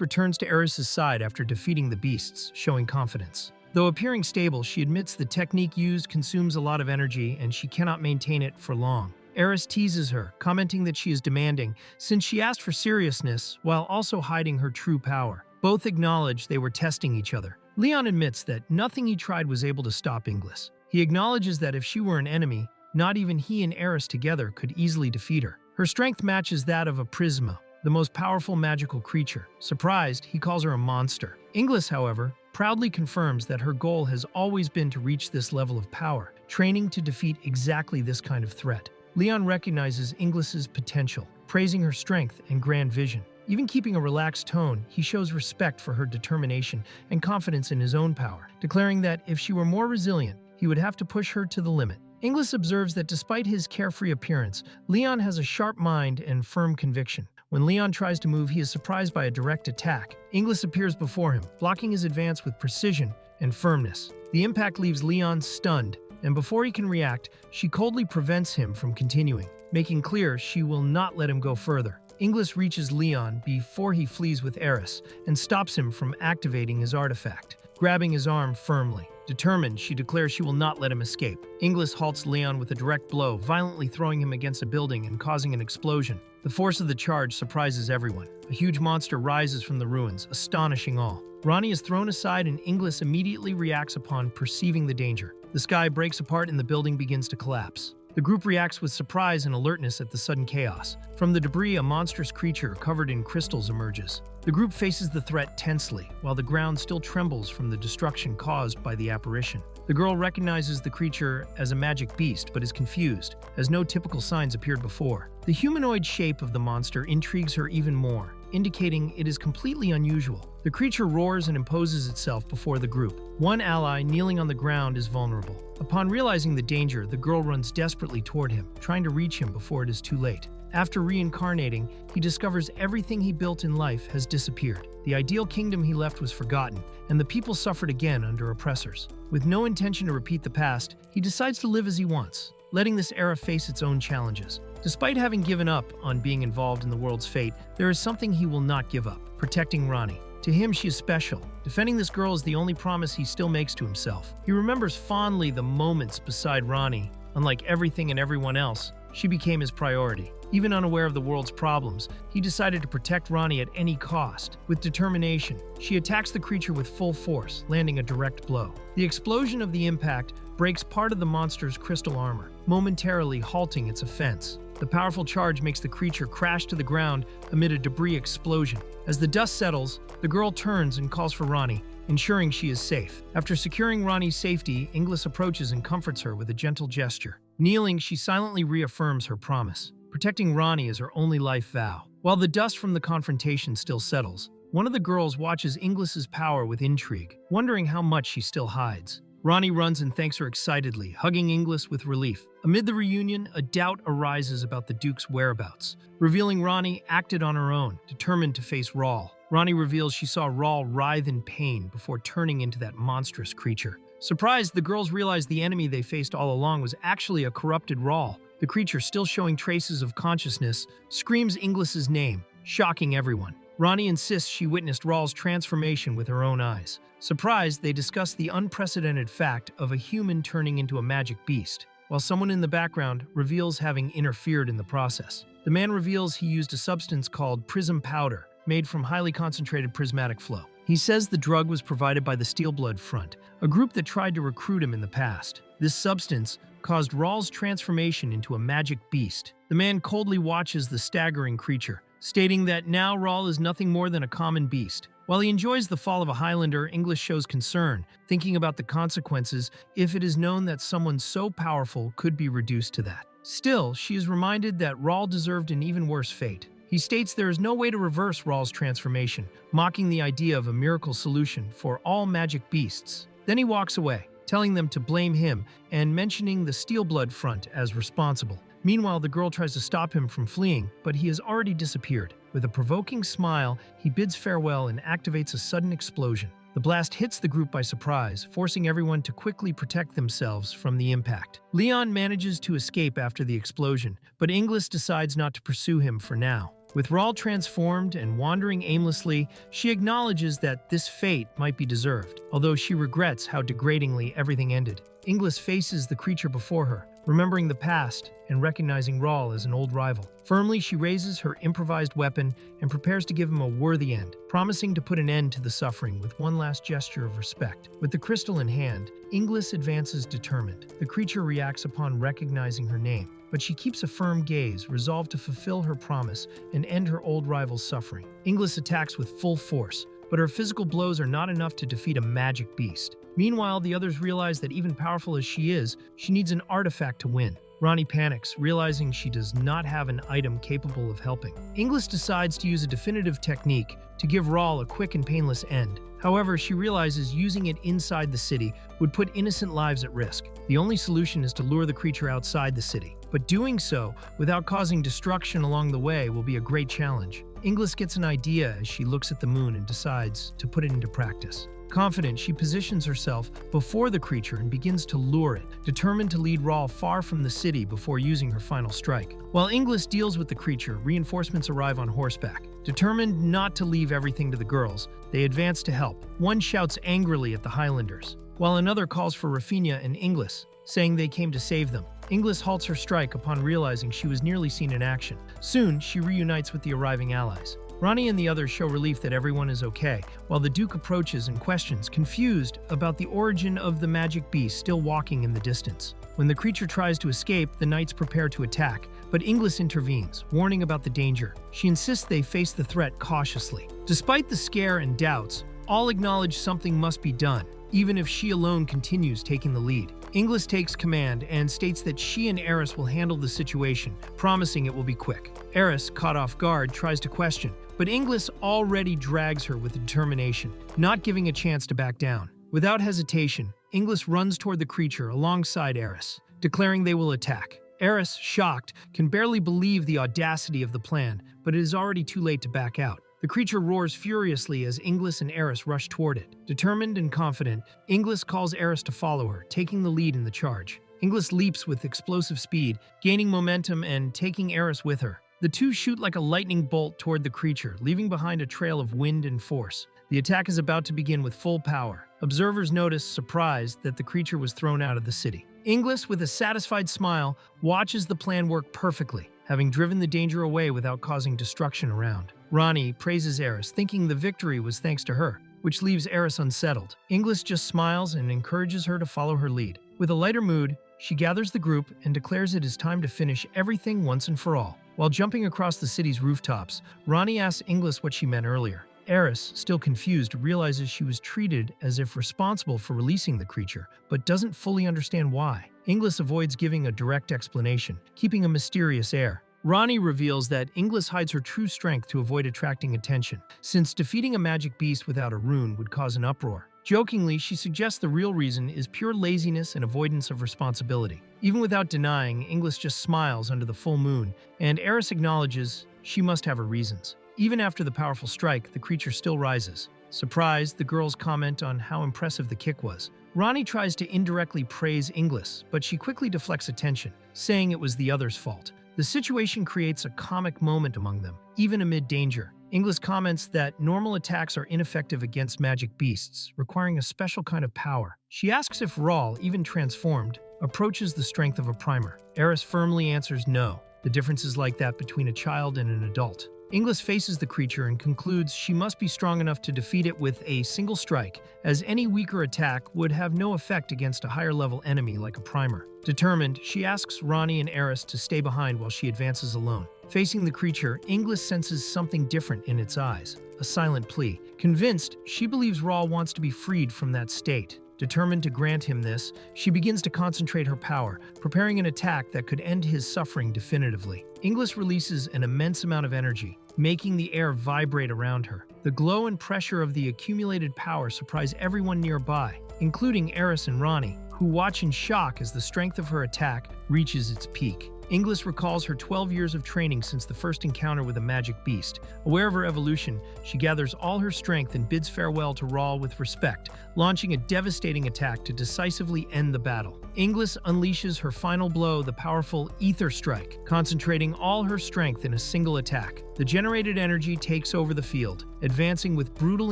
returns to Aerys' side after defeating the beasts, showing confidence. Though appearing stable, she admits the technique used consumes a lot of energy and she cannot maintain it for long. Aerys teases her, commenting that she is demanding, since she asked for seriousness while also hiding her true power. Both acknowledge they were testing each other. Leon admits that nothing he tried was able to stop Inglis. He acknowledges that if she were an enemy, not even he and Aerys together could easily defeat her. Her strength matches that of a Prisma, the most powerful magical creature. Surprised, he calls her a monster. Inglis, however, proudly confirms that her goal has always been to reach this level of power, training to defeat exactly this kind of threat. Leon recognizes Inglis's potential, praising her strength and grand vision. Even keeping a relaxed tone, he shows respect for her determination and confidence in his own power, declaring that if she were more resilient, he would have to push her to the limit. Inglis observes that despite his carefree appearance, Leon has a sharp mind and firm conviction. When Leon tries to move, he is surprised by a direct attack. Inglis appears before him, blocking his advance with precision and firmness. The impact leaves Leon stunned, and before he can react, she coldly prevents him from continuing, making clear she will not let him go further. Inglis reaches Leon before he flees with Aerys and stops him from activating his artifact, grabbing his arm firmly. Determined, she declares she will not let him escape. Inglis halts Leon with a direct blow, violently throwing him against a building and causing an explosion. The force of the charge surprises everyone. A huge monster rises from the ruins, astonishing all. Ronnie is thrown aside and Inglis immediately reacts upon perceiving the danger. The sky breaks apart and the building begins to collapse. The group reacts with surprise and alertness at the sudden chaos. From the debris, a monstrous creature covered in crystals emerges. The group faces the threat tensely, while the ground still trembles from the destruction caused by the apparition. The girl recognizes the creature as a magic beast, but is confused, as no typical signs appeared before. The humanoid shape of the monster intrigues her even more, indicating it is completely unusual. The creature roars and imposes itself before the group. One ally, kneeling on the ground, is vulnerable. Upon realizing the danger, the girl runs desperately toward him, trying to reach him before it is too late. After reincarnating, he discovers everything he built in life has disappeared. The ideal kingdom he left was forgotten, and the people suffered again under oppressors. With no intention to repeat the past, he decides to live as he wants, letting this era face its own challenges. Despite having given up on being involved in the world's fate, there is something he will not give up: protecting Ronnie. To him, she is special. Defending this girl is the only promise he still makes to himself. He remembers fondly the moments beside Ronnie. Unlike everything and everyone else, she became his priority. Even unaware of the world's problems, he decided to protect Ronnie at any cost. With determination, she attacks the creature with full force, landing a direct blow. The explosion of the impact breaks part of the monster's crystal armor, momentarily halting its offense. The powerful charge makes the creature crash to the ground amid a debris explosion. As the dust settles, the girl turns and calls for Ronnie, ensuring she is safe. After securing Ronnie's safety, Inglis approaches and comforts her with a gentle gesture. Kneeling, she silently reaffirms her promise. Protecting Ronnie is her only life vow. While the dust from the confrontation still settles, one of the girls watches Inglis's power with intrigue, wondering how much she still hides. Ronnie runs and thanks her excitedly, hugging Inglis with relief. Amid the reunion, a doubt arises about the Duke's whereabouts. Revealing Ronnie acted on her own, determined to face Rahl. Ronnie reveals she saw Rahl writhe in pain before turning into that monstrous creature. Surprised, the girls realize the enemy they faced all along was actually a corrupted Rahl. The creature, still showing traces of consciousness, screams Inglis's name, shocking everyone. Ronnie insists she witnessed Rahl's transformation with her own eyes. Surprised, they discuss the unprecedented fact of a human turning into a magic beast, while someone in the background reveals having interfered in the process. The man reveals he used a substance called prism powder, made from highly concentrated prismatic flow. He says the drug was provided by the Steelblood Front, a group that tried to recruit him in the past. This substance caused Rahl's transformation into a magic beast. The man coldly watches the staggering creature, stating that now Rahl is nothing more than a common beast. While he enjoys the fall of a Highlander, Inglis shows concern, thinking about the consequences if it is known that someone so powerful could be reduced to that. Still, she is reminded that Rahl deserved an even worse fate. He states there is no way to reverse Rahl's transformation, mocking the idea of a miracle solution for all magic beasts. Then he walks away, telling them to blame him and mentioning the Steelblood Front as responsible. Meanwhile, the girl tries to stop him from fleeing, but he has already disappeared. With a provoking smile, he bids farewell and activates a sudden explosion. The blast hits the group by surprise, forcing everyone to quickly protect themselves from the impact. Leon manages to escape after the explosion, but Inglis decides not to pursue him for now. With Rahl transformed and wandering aimlessly, she acknowledges that this fate might be deserved, although she regrets how degradingly everything ended. Inglis faces the creature before her, remembering the past and recognizing Rahl as an old rival. Firmly, she raises her improvised weapon and prepares to give him a worthy end, promising to put an end to the suffering with one last gesture of respect. With the crystal in hand, Inglis advances determined. The creature reacts upon recognizing her name, but she keeps a firm gaze, resolved to fulfill her promise and end her old rival's suffering. Inglis attacks with full force, but her physical blows are not enough to defeat a magic beast. Meanwhile, the others realize that even powerful as she is, she needs an artifact to win. Ronnie panics, realizing she does not have an item capable of helping. Inglis decides to use a definitive technique to give Rahl a quick and painless end. However, she realizes using it inside the city would put innocent lives at risk. The only solution is to lure the creature outside the city. But doing so without causing destruction along the way will be a great challenge. Inglis gets an idea as she looks at the moon and decides to put it into practice. Confident, she positions herself before the creature and begins to lure it, determined to lead Rahl far from the city before using her final strike. While Inglis deals with the creature, reinforcements arrive on horseback. Determined not to leave everything to the girls, they advance to help. One shouts angrily at the Highlanders, while another calls for Rafinha and Inglis, saying they came to save them. Inglis halts her strike upon realizing she was nearly seen in action. Soon, she reunites with the arriving allies. Ronnie and the others show relief that everyone is okay, while the Duke approaches and questions, confused about the origin of the magic beast still walking in the distance. When the creature tries to escape, the knights prepare to attack, but Inglis intervenes, warning about the danger. She insists they face the threat cautiously. Despite the scare and doubts, all acknowledge something must be done, even if she alone continues taking the lead. Inglis takes command and states that she and Aerys will handle the situation, promising it will be quick. Aerys, caught off guard, tries to question, but Inglis already drags her with determination, not giving a chance to back down. Without hesitation, Inglis runs toward the creature alongside Aerys, declaring they will attack. Aerys, shocked, can barely believe the audacity of the plan, but it is already too late to back out. The creature roars furiously as Inglis and Aerys rush toward it. Determined and confident, Inglis calls Aerys to follow her, taking the lead in the charge. Inglis leaps with explosive speed, gaining momentum and taking Aerys with her. The two shoot like a lightning bolt toward the creature, leaving behind a trail of wind and force. The attack is about to begin with full power. Observers notice, surprised, that the creature was thrown out of the city. Inglis, with a satisfied smile, watches the plan work perfectly, having driven the danger away without causing destruction around. Ronnie praises Aerys, thinking the victory was thanks to her, which leaves Aerys unsettled. Inglis just smiles and encourages her to follow her lead. With a lighter mood, she gathers the group and declares it is time to finish everything once and for all. While jumping across the city's rooftops, Ronnie asks Inglis what she meant earlier. Aerys, still confused, realizes she was treated as if responsible for releasing the creature, but doesn't fully understand why. Inglis avoids giving a direct explanation, keeping a mysterious air. Ronnie reveals that Inglis hides her true strength to avoid attracting attention, since defeating a magic beast without a rune would cause an uproar. Jokingly, she suggests the real reason is pure laziness and avoidance of responsibility. Even without denying, Inglis just smiles under the full moon, and Aerys acknowledges she must have her reasons. Even after the powerful strike, the creature still rises. Surprised, the girls comment on how impressive the kick was. Ronnie tries to indirectly praise Inglis, but she quickly deflects attention, saying it was the other's fault. The situation creates a comic moment among them, even amid danger. Inglis comments that normal attacks are ineffective against magic beasts, requiring a special kind of power. She asks if Rahl, even transformed, approaches the strength of a primer. Aerys firmly answers no. The difference is like that between a child and an adult. Inglis faces the creature and concludes she must be strong enough to defeat it with a single strike, as any weaker attack would have no effect against a higher-level enemy like a primer. Determined, she asks Ronnie and Aerys to stay behind while she advances alone. Facing the creature, Inglis senses something different in its eyes, a silent plea. Convinced, she believes Rahl wants to be freed from that state. Determined to grant him this, she begins to concentrate her power, preparing an attack that could end his suffering definitively. Inglis releases an immense amount of energy, making the air vibrate around her. The glow and pressure of the accumulated power surprise everyone nearby, including Aerys and Ronnie, who watch in shock as the strength of her attack reaches its peak. Inglis recalls her 12 years of training since the first encounter with a magic beast. Aware of her evolution, she gathers all her strength and bids farewell to Rahl with respect, launching a devastating attack to decisively end the battle. Inglis unleashes her final blow, the powerful Ether Strike, concentrating all her strength in a single attack. The generated energy takes over the field, advancing with brutal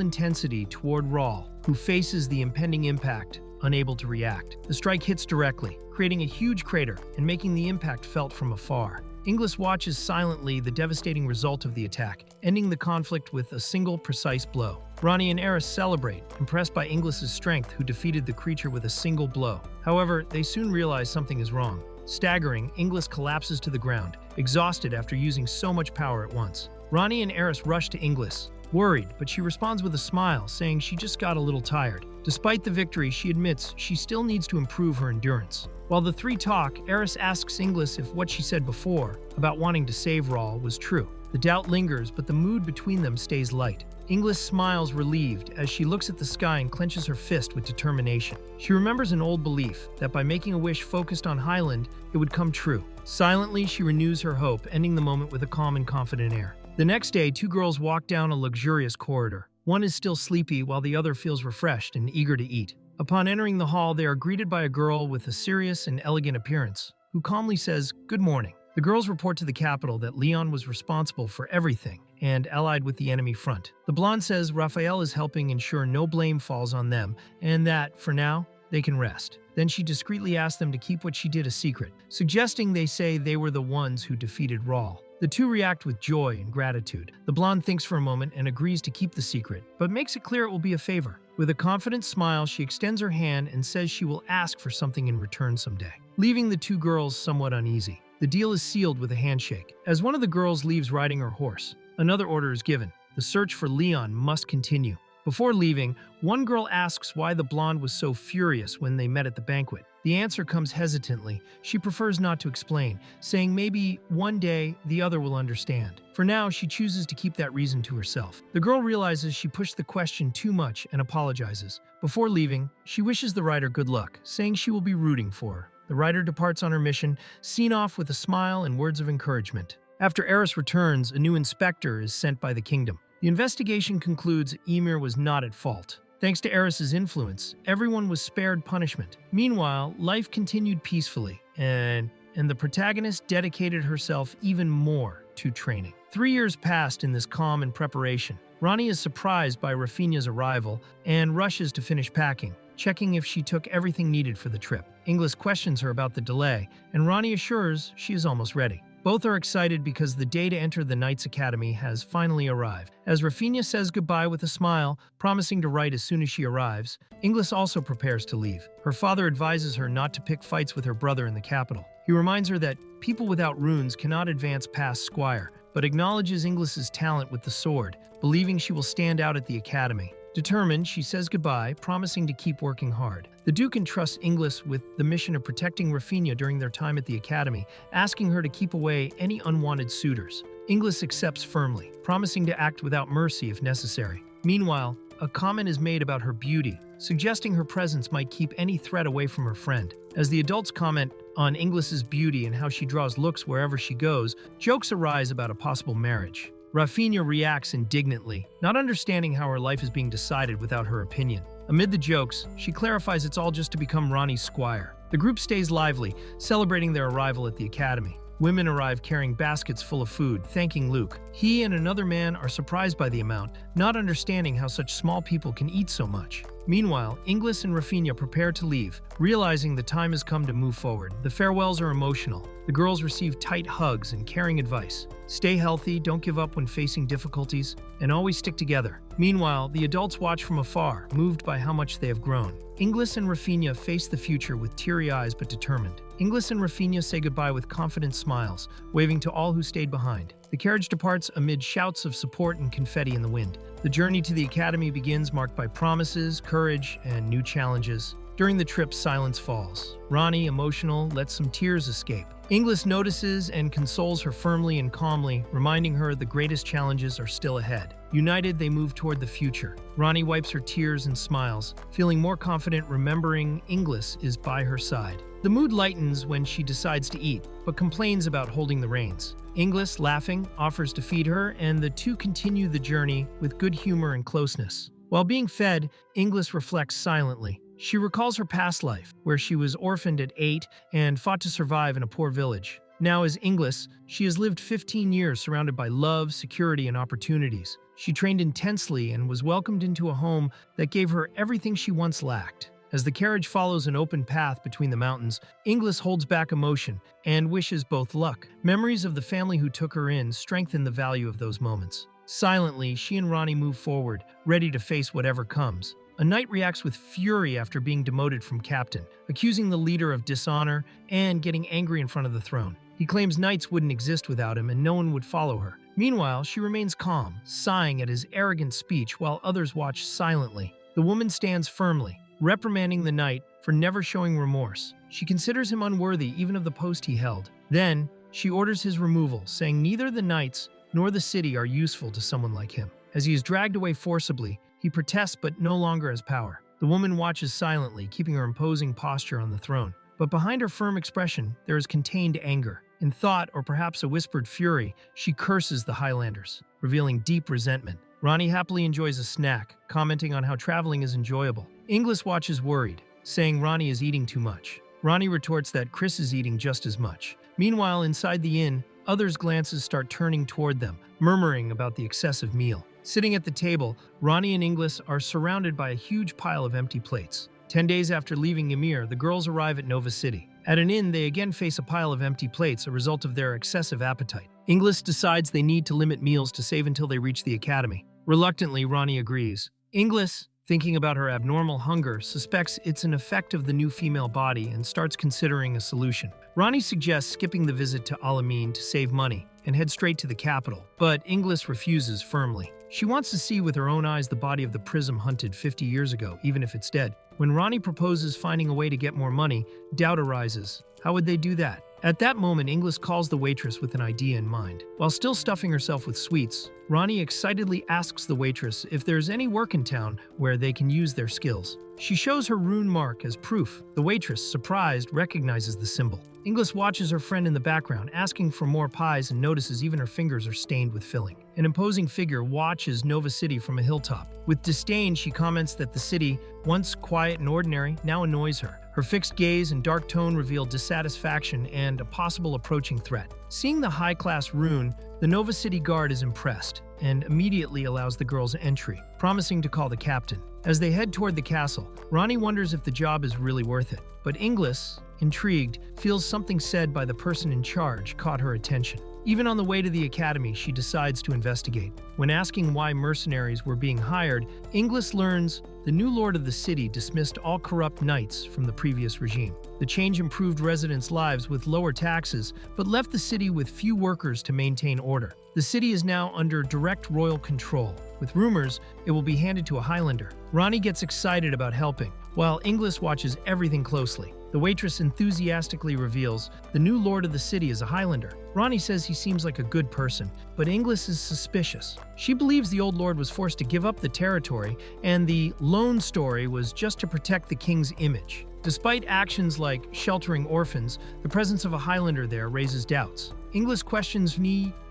intensity toward Rahl, who faces the impending impact, unable to react. The strike hits directly, creating a huge crater and making the impact felt from afar. Inglis watches silently the devastating result of the attack, ending the conflict with a single precise blow. Ronnie and Aerys celebrate, impressed by Inglis's strength, who defeated the creature with a single blow. However, they soon realize something is wrong. Staggering, Inglis collapses to the ground, exhausted after using so much power at once. Ronnie and Aerys rush to Inglis, worried, but she responds with a smile, saying she just got a little tired. Despite the victory, she admits she still needs to improve her endurance. While the three talk, Aerys asks Inglis if what she said before, about wanting to save Rahl, was true. The doubt lingers, but the mood between them stays light. Inglis smiles relieved as she looks at the sky and clenches her fist with determination. She remembers an old belief that by making a wish focused on Highland, it would come true. Silently, she renews her hope, ending the moment with a calm and confident air. The next day, two girls walk down a luxurious corridor. One is still sleepy while the other feels refreshed and eager to eat. Upon entering the hall, they are greeted by a girl with a serious and elegant appearance, who calmly says, "Good morning." The girls report to the capital that Leon was responsible for everything and allied with the enemy front. The blonde says Raphael is helping ensure no blame falls on them and that, for now, they can rest. Then she discreetly asks them to keep what she did a secret, suggesting they say they were the ones who defeated Rahl. The two react with joy and gratitude. The blonde thinks for a moment and agrees to keep the secret, but makes it clear it will be a favor. With a confident smile, she extends her hand and says she will ask for something in return someday, leaving the two girls somewhat uneasy. The deal is sealed with a handshake. As one of the girls leaves riding her horse, another order is given. The search for Leon must continue. Before leaving, one girl asks why the blonde was so furious when they met at the banquet. The answer comes hesitantly. She prefers not to explain, saying maybe one day the other will understand. For now, she chooses to keep that reason to herself. The girl realizes she pushed the question too much and apologizes. Before leaving, she wishes the rider good luck, saying she will be rooting for her. The rider departs on her mission, seen off with a smile and words of encouragement. After Aerys returns, a new inspector is sent by the kingdom. The investigation concludes Ymir was not at fault. Thanks to Aerys' influence, everyone was spared punishment. Meanwhile, life continued peacefully, and the protagonist dedicated herself even more to training. 3 years passed in this calm and preparation. Ronnie is surprised by Rafinha's arrival and rushes to finish packing, checking if she took everything needed for the trip. Inglis questions her about the delay, and Ronnie assures she is almost ready. Both are excited because the day to enter the Knights Academy has finally arrived. As Rafinha says goodbye with a smile, promising to write as soon as she arrives, Inglis also prepares to leave. Her father advises her not to pick fights with her brother in the capital. He reminds her that people without runes cannot advance past Squire, but acknowledges Inglis's talent with the sword, believing she will stand out at the academy. Determined, she says goodbye, promising to keep working hard. The Duke entrusts Inglis with the mission of protecting Rafinha during their time at the academy, asking her to keep away any unwanted suitors. Inglis accepts firmly, promising to act without mercy if necessary. Meanwhile, a comment is made about her beauty, suggesting her presence might keep any threat away from her friend. As the adults comment on Inglis's beauty and how she draws looks wherever she goes, jokes arise about a possible marriage. Rafinha reacts indignantly, not understanding how her life is being decided without her opinion. Amid the jokes, she clarifies it's all just to become Ronnie's squire. The group stays lively, celebrating their arrival at the academy. Women arrive carrying baskets full of food, thanking Luke. He and another man are surprised by the amount, not understanding how such small people can eat so much. Meanwhile, Inglis and Rafinha prepare to leave, realizing the time has come to move forward. The farewells are emotional. The girls receive tight hugs and caring advice. Stay healthy, don't give up when facing difficulties, and always stick together. Meanwhile, the adults watch from afar, moved by how much they have grown. Inglis and Rafinha face the future with teary eyes but determined. Inglis and Rafinha say goodbye with confident smiles, waving to all who stayed behind. The carriage departs amid shouts of support and confetti in the wind. The journey to the academy begins, marked by promises, courage, and new challenges. During the trip, silence falls. Ronnie, emotional, lets some tears escape. Inglis notices and consoles her firmly and calmly, reminding her the greatest challenges are still ahead. United, they move toward the future. Ronnie wipes her tears and smiles, feeling more confident, remembering Inglis is by her side. The mood lightens when she decides to eat, but complains about holding the reins. Inglis, laughing, offers to feed her, and the two continue the journey with good humor and closeness. While being fed, Inglis reflects silently. She recalls her past life, where she was orphaned at 8 and fought to survive in a poor village. Now as Inglis, she has lived 15 years surrounded by love, security, and opportunities. She trained intensely and was welcomed into a home that gave her everything she once lacked. As the carriage follows an open path between the mountains, Inglis holds back emotion and wishes both luck. Memories of the family who took her in strengthen the value of those moments. Silently, she and Ronnie move forward, ready to face whatever comes. A knight reacts with fury after being demoted from captain, accusing the leader of dishonor and getting angry in front of the throne. He claims knights wouldn't exist without him and no one would follow her. Meanwhile, she remains calm, sighing at his arrogant speech while others watch silently. The woman stands firmly, reprimanding the knight for never showing remorse. She considers him unworthy even of the post he held. Then, she orders his removal, saying neither the knights nor the city are useful to someone like him. As he is dragged away forcibly, he protests but no longer has power. The woman watches silently, keeping her imposing posture on the throne. But behind her firm expression, there is contained anger. In thought, or perhaps a whispered fury, she curses the Highlanders, revealing deep resentment. Ronnie happily enjoys a snack, commenting on how traveling is enjoyable. Inglis watches worried, saying Ronnie is eating too much. Ronnie retorts that Chris is eating just as much. Meanwhile, inside the inn, others' glances start turning toward them, murmuring about the excessive meal. Sitting at the table, Ronnie and Inglis are surrounded by a huge pile of empty plates. 10 days after leaving Ymir, the girls arrive at Nova City. At an inn, they again face a pile of empty plates, a result of their excessive appetite. Inglis decides they need to limit meals to save until they reach the academy. Reluctantly, Ronnie agrees. Inglis, thinking about her abnormal hunger, suspects it's an effect of the new female body and starts considering a solution. Ronnie suggests skipping the visit to Alamein to save money and head straight to the capital, but Inglis refuses firmly. She wants to see with her own eyes the body of the prism hunted 50 years ago, even if it's dead. When Ronnie proposes finding a way to get more money, doubt arises. How would they do that? At that moment, Inglis calls the waitress with an idea in mind. While still stuffing herself with sweets, Ronnie excitedly asks the waitress if there's any work in town where they can use their skills. She shows her rune mark as proof. The waitress, surprised, recognizes the symbol. Inglis watches her friend in the background, asking for more pies, and notices even her fingers are stained with filling. An imposing figure watches Nova City from a hilltop. With disdain, she comments that the city, once quiet and ordinary, now annoys her. Her fixed gaze and dark tone reveal dissatisfaction and a possible approaching threat. Seeing the high-class rune, the Nova City guard is impressed and immediately allows the girls entry, promising to call the captain. As they head toward the castle, Ronnie wonders if the job is really worth it. But Inglis, intrigued, feels something said by the person in charge caught her attention. Even on the way to the academy, she decides to investigate. When asking why mercenaries were being hired, Inglis learns the new lord of the city dismissed all corrupt knights from the previous regime. The change improved residents' lives with lower taxes, but left the city with few workers to maintain order. The city is now under direct royal control. With rumors, it will be handed to a Highlander. Ronnie gets excited about helping, while Inglis watches everything closely. The waitress enthusiastically reveals the new lord of the city is a Highlander. Ronnie says he seems like a good person, but Inglis is suspicious. She believes the old lord was forced to give up the territory, and the loan story was just to protect the king's image. Despite actions like sheltering orphans, the presence of a Highlander there raises doubts. Inglis questions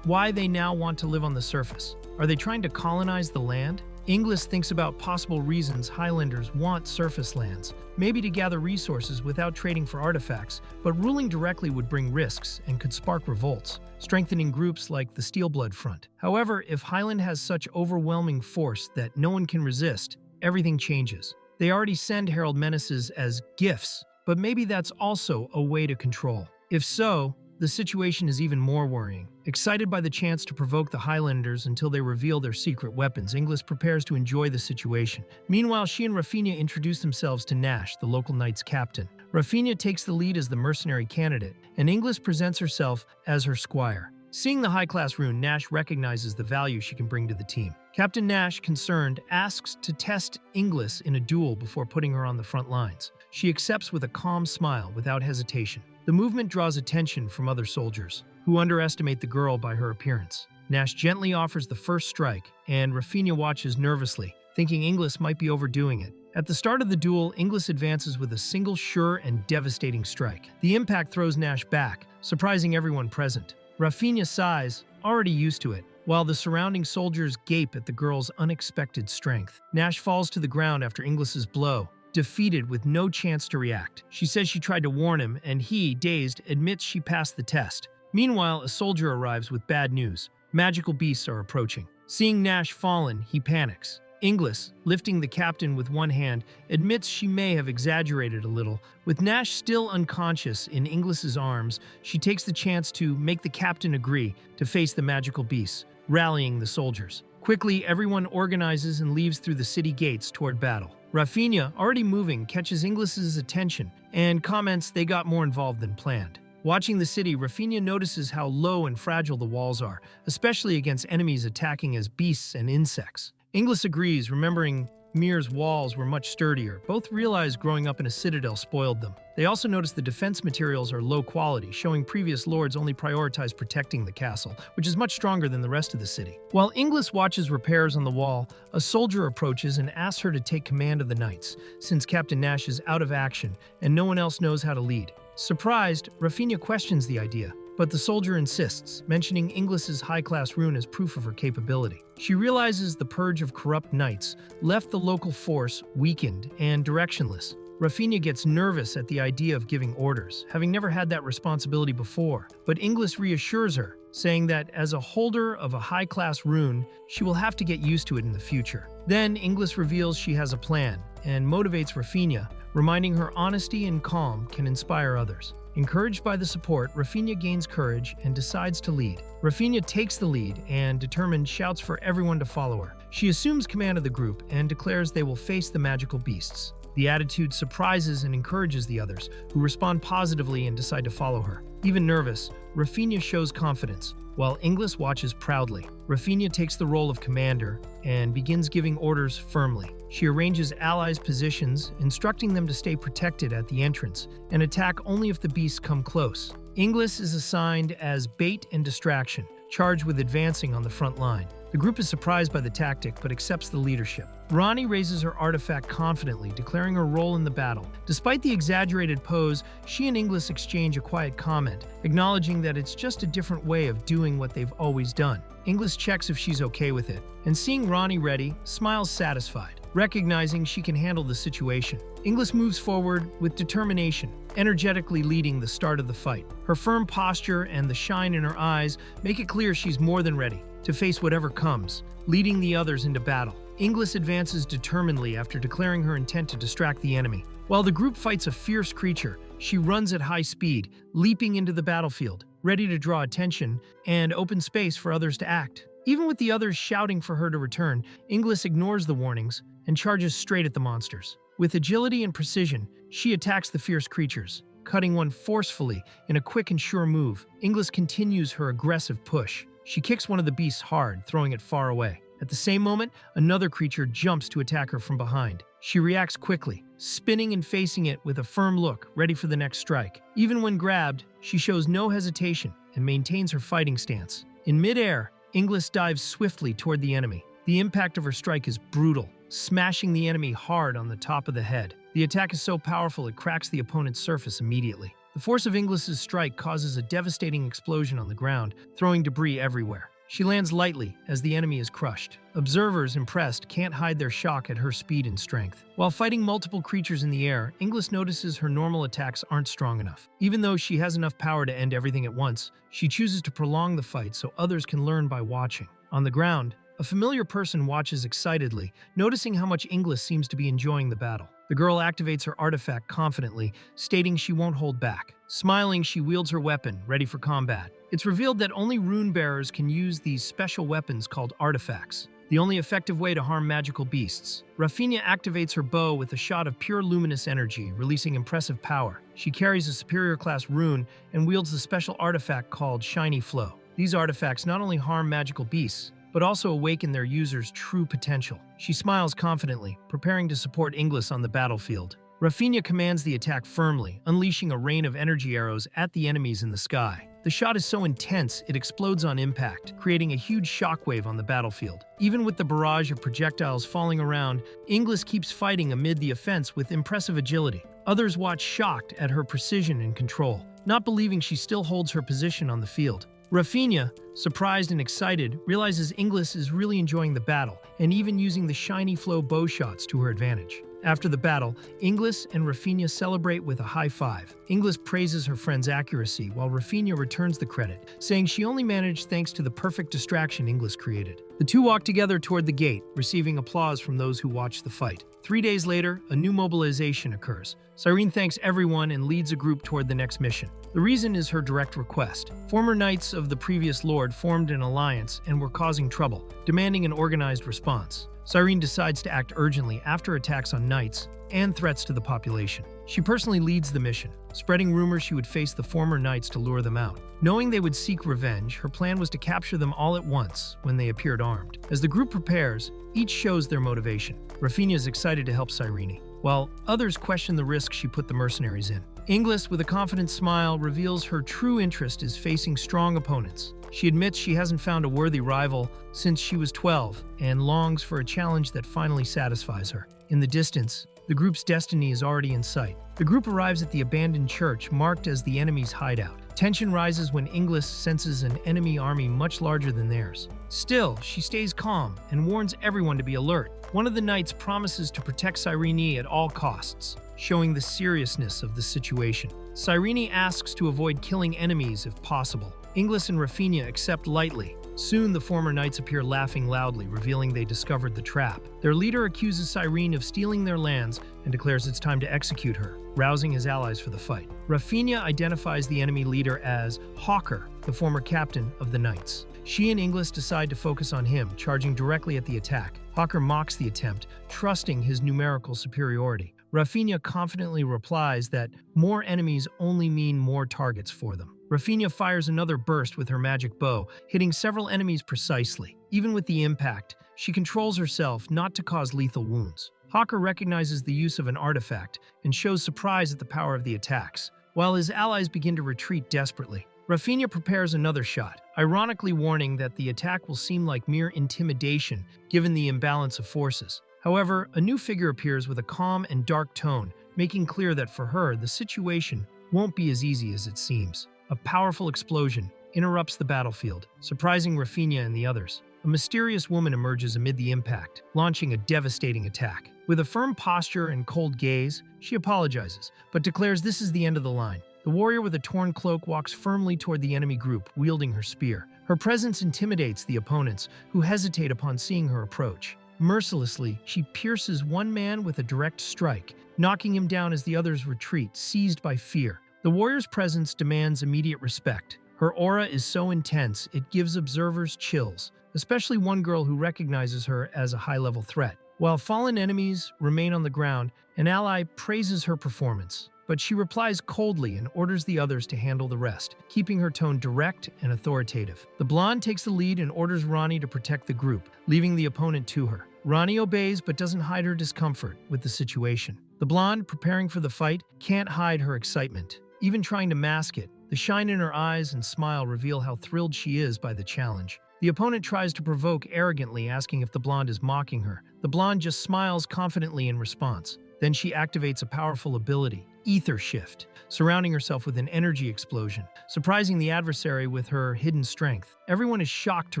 why they now want to live on the surface. Are they trying to colonize the land? Inglis thinks about possible reasons Highlanders want surface lands, maybe to gather resources without trading for artifacts, but ruling directly would bring risks and could spark revolts, strengthening groups like the Steelblood Front. However, if Highland has such overwhelming force that no one can resist, everything changes. They already send herald menaces as gifts, but maybe that's also a way to control. If so, the situation is even more worrying. Excited by the chance to provoke the Highlanders until they reveal their secret weapons, Inglis prepares to enjoy the situation. Meanwhile, she and Rafinha introduce themselves to Nash, the local knight's captain. Rafinha takes the lead as the mercenary candidate, and Inglis presents herself as her squire. Seeing the high-class rune, Nash recognizes the value she can bring to the team. Captain Nash, concerned, asks to test Inglis in a duel before putting her on the front lines. She accepts with a calm smile, without hesitation. The movement draws attention from other soldiers, who underestimate the girl by her appearance. Nash gently offers the first strike, and Rafinha watches nervously, thinking Inglis might be overdoing it. At the start of the duel, Inglis advances with a single sure and devastating strike. The impact throws Nash back, surprising everyone present. Rafinha sighs, already used to it, while the surrounding soldiers gape at the girl's unexpected strength. Nash falls to the ground after Inglis's blow, defeated with no chance to react. She says she tried to warn him, and he, dazed, admits she passed the test. Meanwhile, a soldier arrives with bad news. Magical beasts are approaching. Seeing Nash fallen, he panics. Inglis, lifting the captain with one hand, admits she may have exaggerated a little. With Nash still unconscious in Inglis's arms, she takes the chance to make the captain agree to face the magical beasts, rallying the soldiers. Quickly, everyone organizes and leaves through the city gates toward battle. Rafinha, already moving, catches Inglis's attention and comments they got more involved than planned. Watching the city, Rafinha notices how low and fragile the walls are, especially against enemies attacking as beasts and insects. Inglis agrees, remembering Mir's walls were much sturdier. Both realize growing up in a citadel spoiled them. They also notice the defense materials are low quality, showing previous lords only prioritized protecting the castle, which is much stronger than the rest of the city. While Inglis watches repairs on the wall, a soldier approaches and asks her to take command of the knights, since Captain Nash is out of action and no one else knows how to lead. Surprised, Rafinha questions the idea, but the soldier insists, mentioning Inglis's high-class rune as proof of her capability. She realizes the purge of corrupt knights left the local force weakened and directionless. Rafinha gets nervous at the idea of giving orders, having never had that responsibility before, but Inglis reassures her, saying that as a holder of a high-class rune, she will have to get used to it in the future. Then Inglis reveals she has a plan and motivates Rafinha, reminding her honesty and calm can inspire others. Encouraged by the support, Rafinha gains courage and decides to lead. Rafinha takes the lead and, determined, shouts for everyone to follow her. She assumes command of the group and declares they will face the magical beasts. The attitude surprises and encourages the others, who respond positively and decide to follow her. Even nervous, Rafinha shows confidence, while Inglis watches proudly. Rafinha takes the role of commander and begins giving orders firmly. She arranges allies' positions, instructing them to stay protected at the entrance and attack only if the beasts come close. Inglis is assigned as bait and distraction, charged with advancing on the front line. The group is surprised by the tactic but accepts the leadership. Rani raises her artifact confidently, declaring her role in the battle. Despite the exaggerated pose, she and Inglis exchange a quiet comment, acknowledging that it's just a different way of doing what they've always done. Inglis checks if she's okay with it, and seeing Rani ready, smiles satisfied, recognizing she can handle the situation. Inglis moves forward with determination, energetically leading the start of the fight. Her firm posture and the shine in her eyes make it clear she's more than ready to face whatever comes, leading the others into battle. Inglis advances determinedly after declaring her intent to distract the enemy. While the group fights a fierce creature, she runs at high speed, leaping into the battlefield, ready to draw attention and open space for others to act. Even with the others shouting for her to return, Inglis ignores the warnings and charges straight at the monsters. With agility and precision, she attacks the fierce creatures, cutting one forcefully in a quick and sure move. Inglis continues her aggressive push. She kicks one of the beasts hard, throwing it far away. At the same moment, another creature jumps to attack her from behind. She reacts quickly, spinning and facing it with a firm look, ready for the next strike. Even when grabbed, she shows no hesitation and maintains her fighting stance. In midair, Inglis dives swiftly toward the enemy. The impact of her strike is brutal, smashing the enemy hard on the top of the head. The attack is so powerful it cracks the opponent's surface immediately. The force of Inglis's strike causes a devastating explosion on the ground, throwing debris everywhere. She lands lightly as the enemy is crushed. Observers, impressed, can't hide their shock at her speed and strength. While fighting multiple creatures in the air, Inglis notices her normal attacks aren't strong enough. Even though she has enough power to end everything at once, she chooses to prolong the fight so others can learn by watching. On the ground, a familiar person watches excitedly, noticing how much Inglis seems to be enjoying the battle. The girl activates her artifact confidently, stating she won't hold back. Smiling, she wields her weapon, ready for combat. It's revealed that only rune bearers can use these special weapons called artifacts, the only effective way to harm magical beasts. Rafinha activates her bow with a shot of pure luminous energy, releasing impressive power. She carries a superior class rune and wields the special artifact called Shiny Flow. These artifacts not only harm magical beasts, but also awaken their users' true potential. She smiles confidently, preparing to support Inglis on the battlefield. Rafinha commands the attack firmly, unleashing a rain of energy arrows at the enemies in the sky. The shot is so intense, it explodes on impact, creating a huge shockwave on the battlefield. Even with the barrage of projectiles falling around, Inglis keeps fighting amid the offense with impressive agility. Others watch shocked at her precision and control, not believing she still holds her position on the field. Rafinha, surprised and excited, realizes Inglis is really enjoying the battle and even using the Shiny Flow bow shots to her advantage. After the battle, Inglis and Rafinha celebrate with a high five. Inglis praises her friend's accuracy while Rafinha returns the credit, saying she only managed thanks to the perfect distraction Inglis created. The two walk together toward the gate, receiving applause from those who watched the fight. 3 days later, a new mobilization occurs. Cyrene thanks everyone and leads a group toward the next mission. The reason is her direct request. Former knights of the previous lord formed an alliance and were causing trouble, demanding an organized response. Cyrene decides to act urgently after attacks on knights and threats to the population. She personally leads the mission, spreading rumors she would face the former knights to lure them out. Knowing they would seek revenge, her plan was to capture them all at once when they appeared armed. As the group prepares, each shows their motivation. Rafinha is excited to help Cyrene, while others question the risk she put the mercenaries in. Inglis, with a confident smile, reveals her true interest is facing strong opponents. She admits she hasn't found a worthy rival since she was 12 and longs for a challenge that finally satisfies her. In the distance, the group's destiny is already in sight. The group arrives at the abandoned church marked as the enemy's hideout. Tension rises when Inglis senses an enemy army much larger than theirs. Still, she stays calm and warns everyone to be alert. One of the knights promises to protect Cyrene at all costs, showing the seriousness of the situation. Cyrene asks to avoid killing enemies if possible. Inglis and Rafinha accept lightly. Soon, the former knights appear laughing loudly, revealing they discovered the trap. Their leader accuses Cyrene of stealing their lands and declares it's time to execute her, rousing his allies for the fight. Rafinha identifies the enemy leader as Hawker, the former captain of the knights. She and Inglis decide to focus on him, charging directly at the attack. Hawker mocks the attempt, trusting his numerical superiority. Rafinha confidently replies that more enemies only mean more targets for them. Rafinha fires another burst with her magic bow, hitting several enemies precisely. Even with the impact, she controls herself not to cause lethal wounds. Hawker recognizes the use of an artifact and shows surprise at the power of the attacks, while his allies begin to retreat desperately. Rafinha prepares another shot, ironically warning that the attack will seem like mere intimidation given the imbalance of forces. However, a new figure appears with a calm and dark tone, making clear that for her, the situation won't be as easy as it seems. A powerful explosion interrupts the battlefield, surprising Rafinha and the others. A mysterious woman emerges amid the impact, launching a devastating attack. With a firm posture and cold gaze, she apologizes, but declares this is the end of the line. The warrior with a torn cloak walks firmly toward the enemy group, wielding her spear. Her presence intimidates the opponents, who hesitate upon seeing her approach. Mercilessly, she pierces one man with a direct strike, knocking him down as the others retreat, seized by fear. The warrior's presence demands immediate respect. Her aura is so intense, it gives observers chills, especially one girl who recognizes her as a high-level threat. While fallen enemies remain on the ground, an ally praises her performance, but she replies coldly and orders the others to handle the rest, keeping her tone direct and authoritative. The blonde takes the lead and orders Ronnie to protect the group, leaving the opponent to her. Ronnie obeys but doesn't hide her discomfort with the situation. The blonde, preparing for the fight, can't hide her excitement. Even trying to mask it, the shine in her eyes and smile reveal how thrilled she is by the challenge. The opponent tries to provoke arrogantly, asking if the blonde is mocking her. The blonde just smiles confidently in response. Then she activates a powerful ability, Ether Shift, surrounding herself with an energy explosion, surprising the adversary with her hidden strength. Everyone is shocked to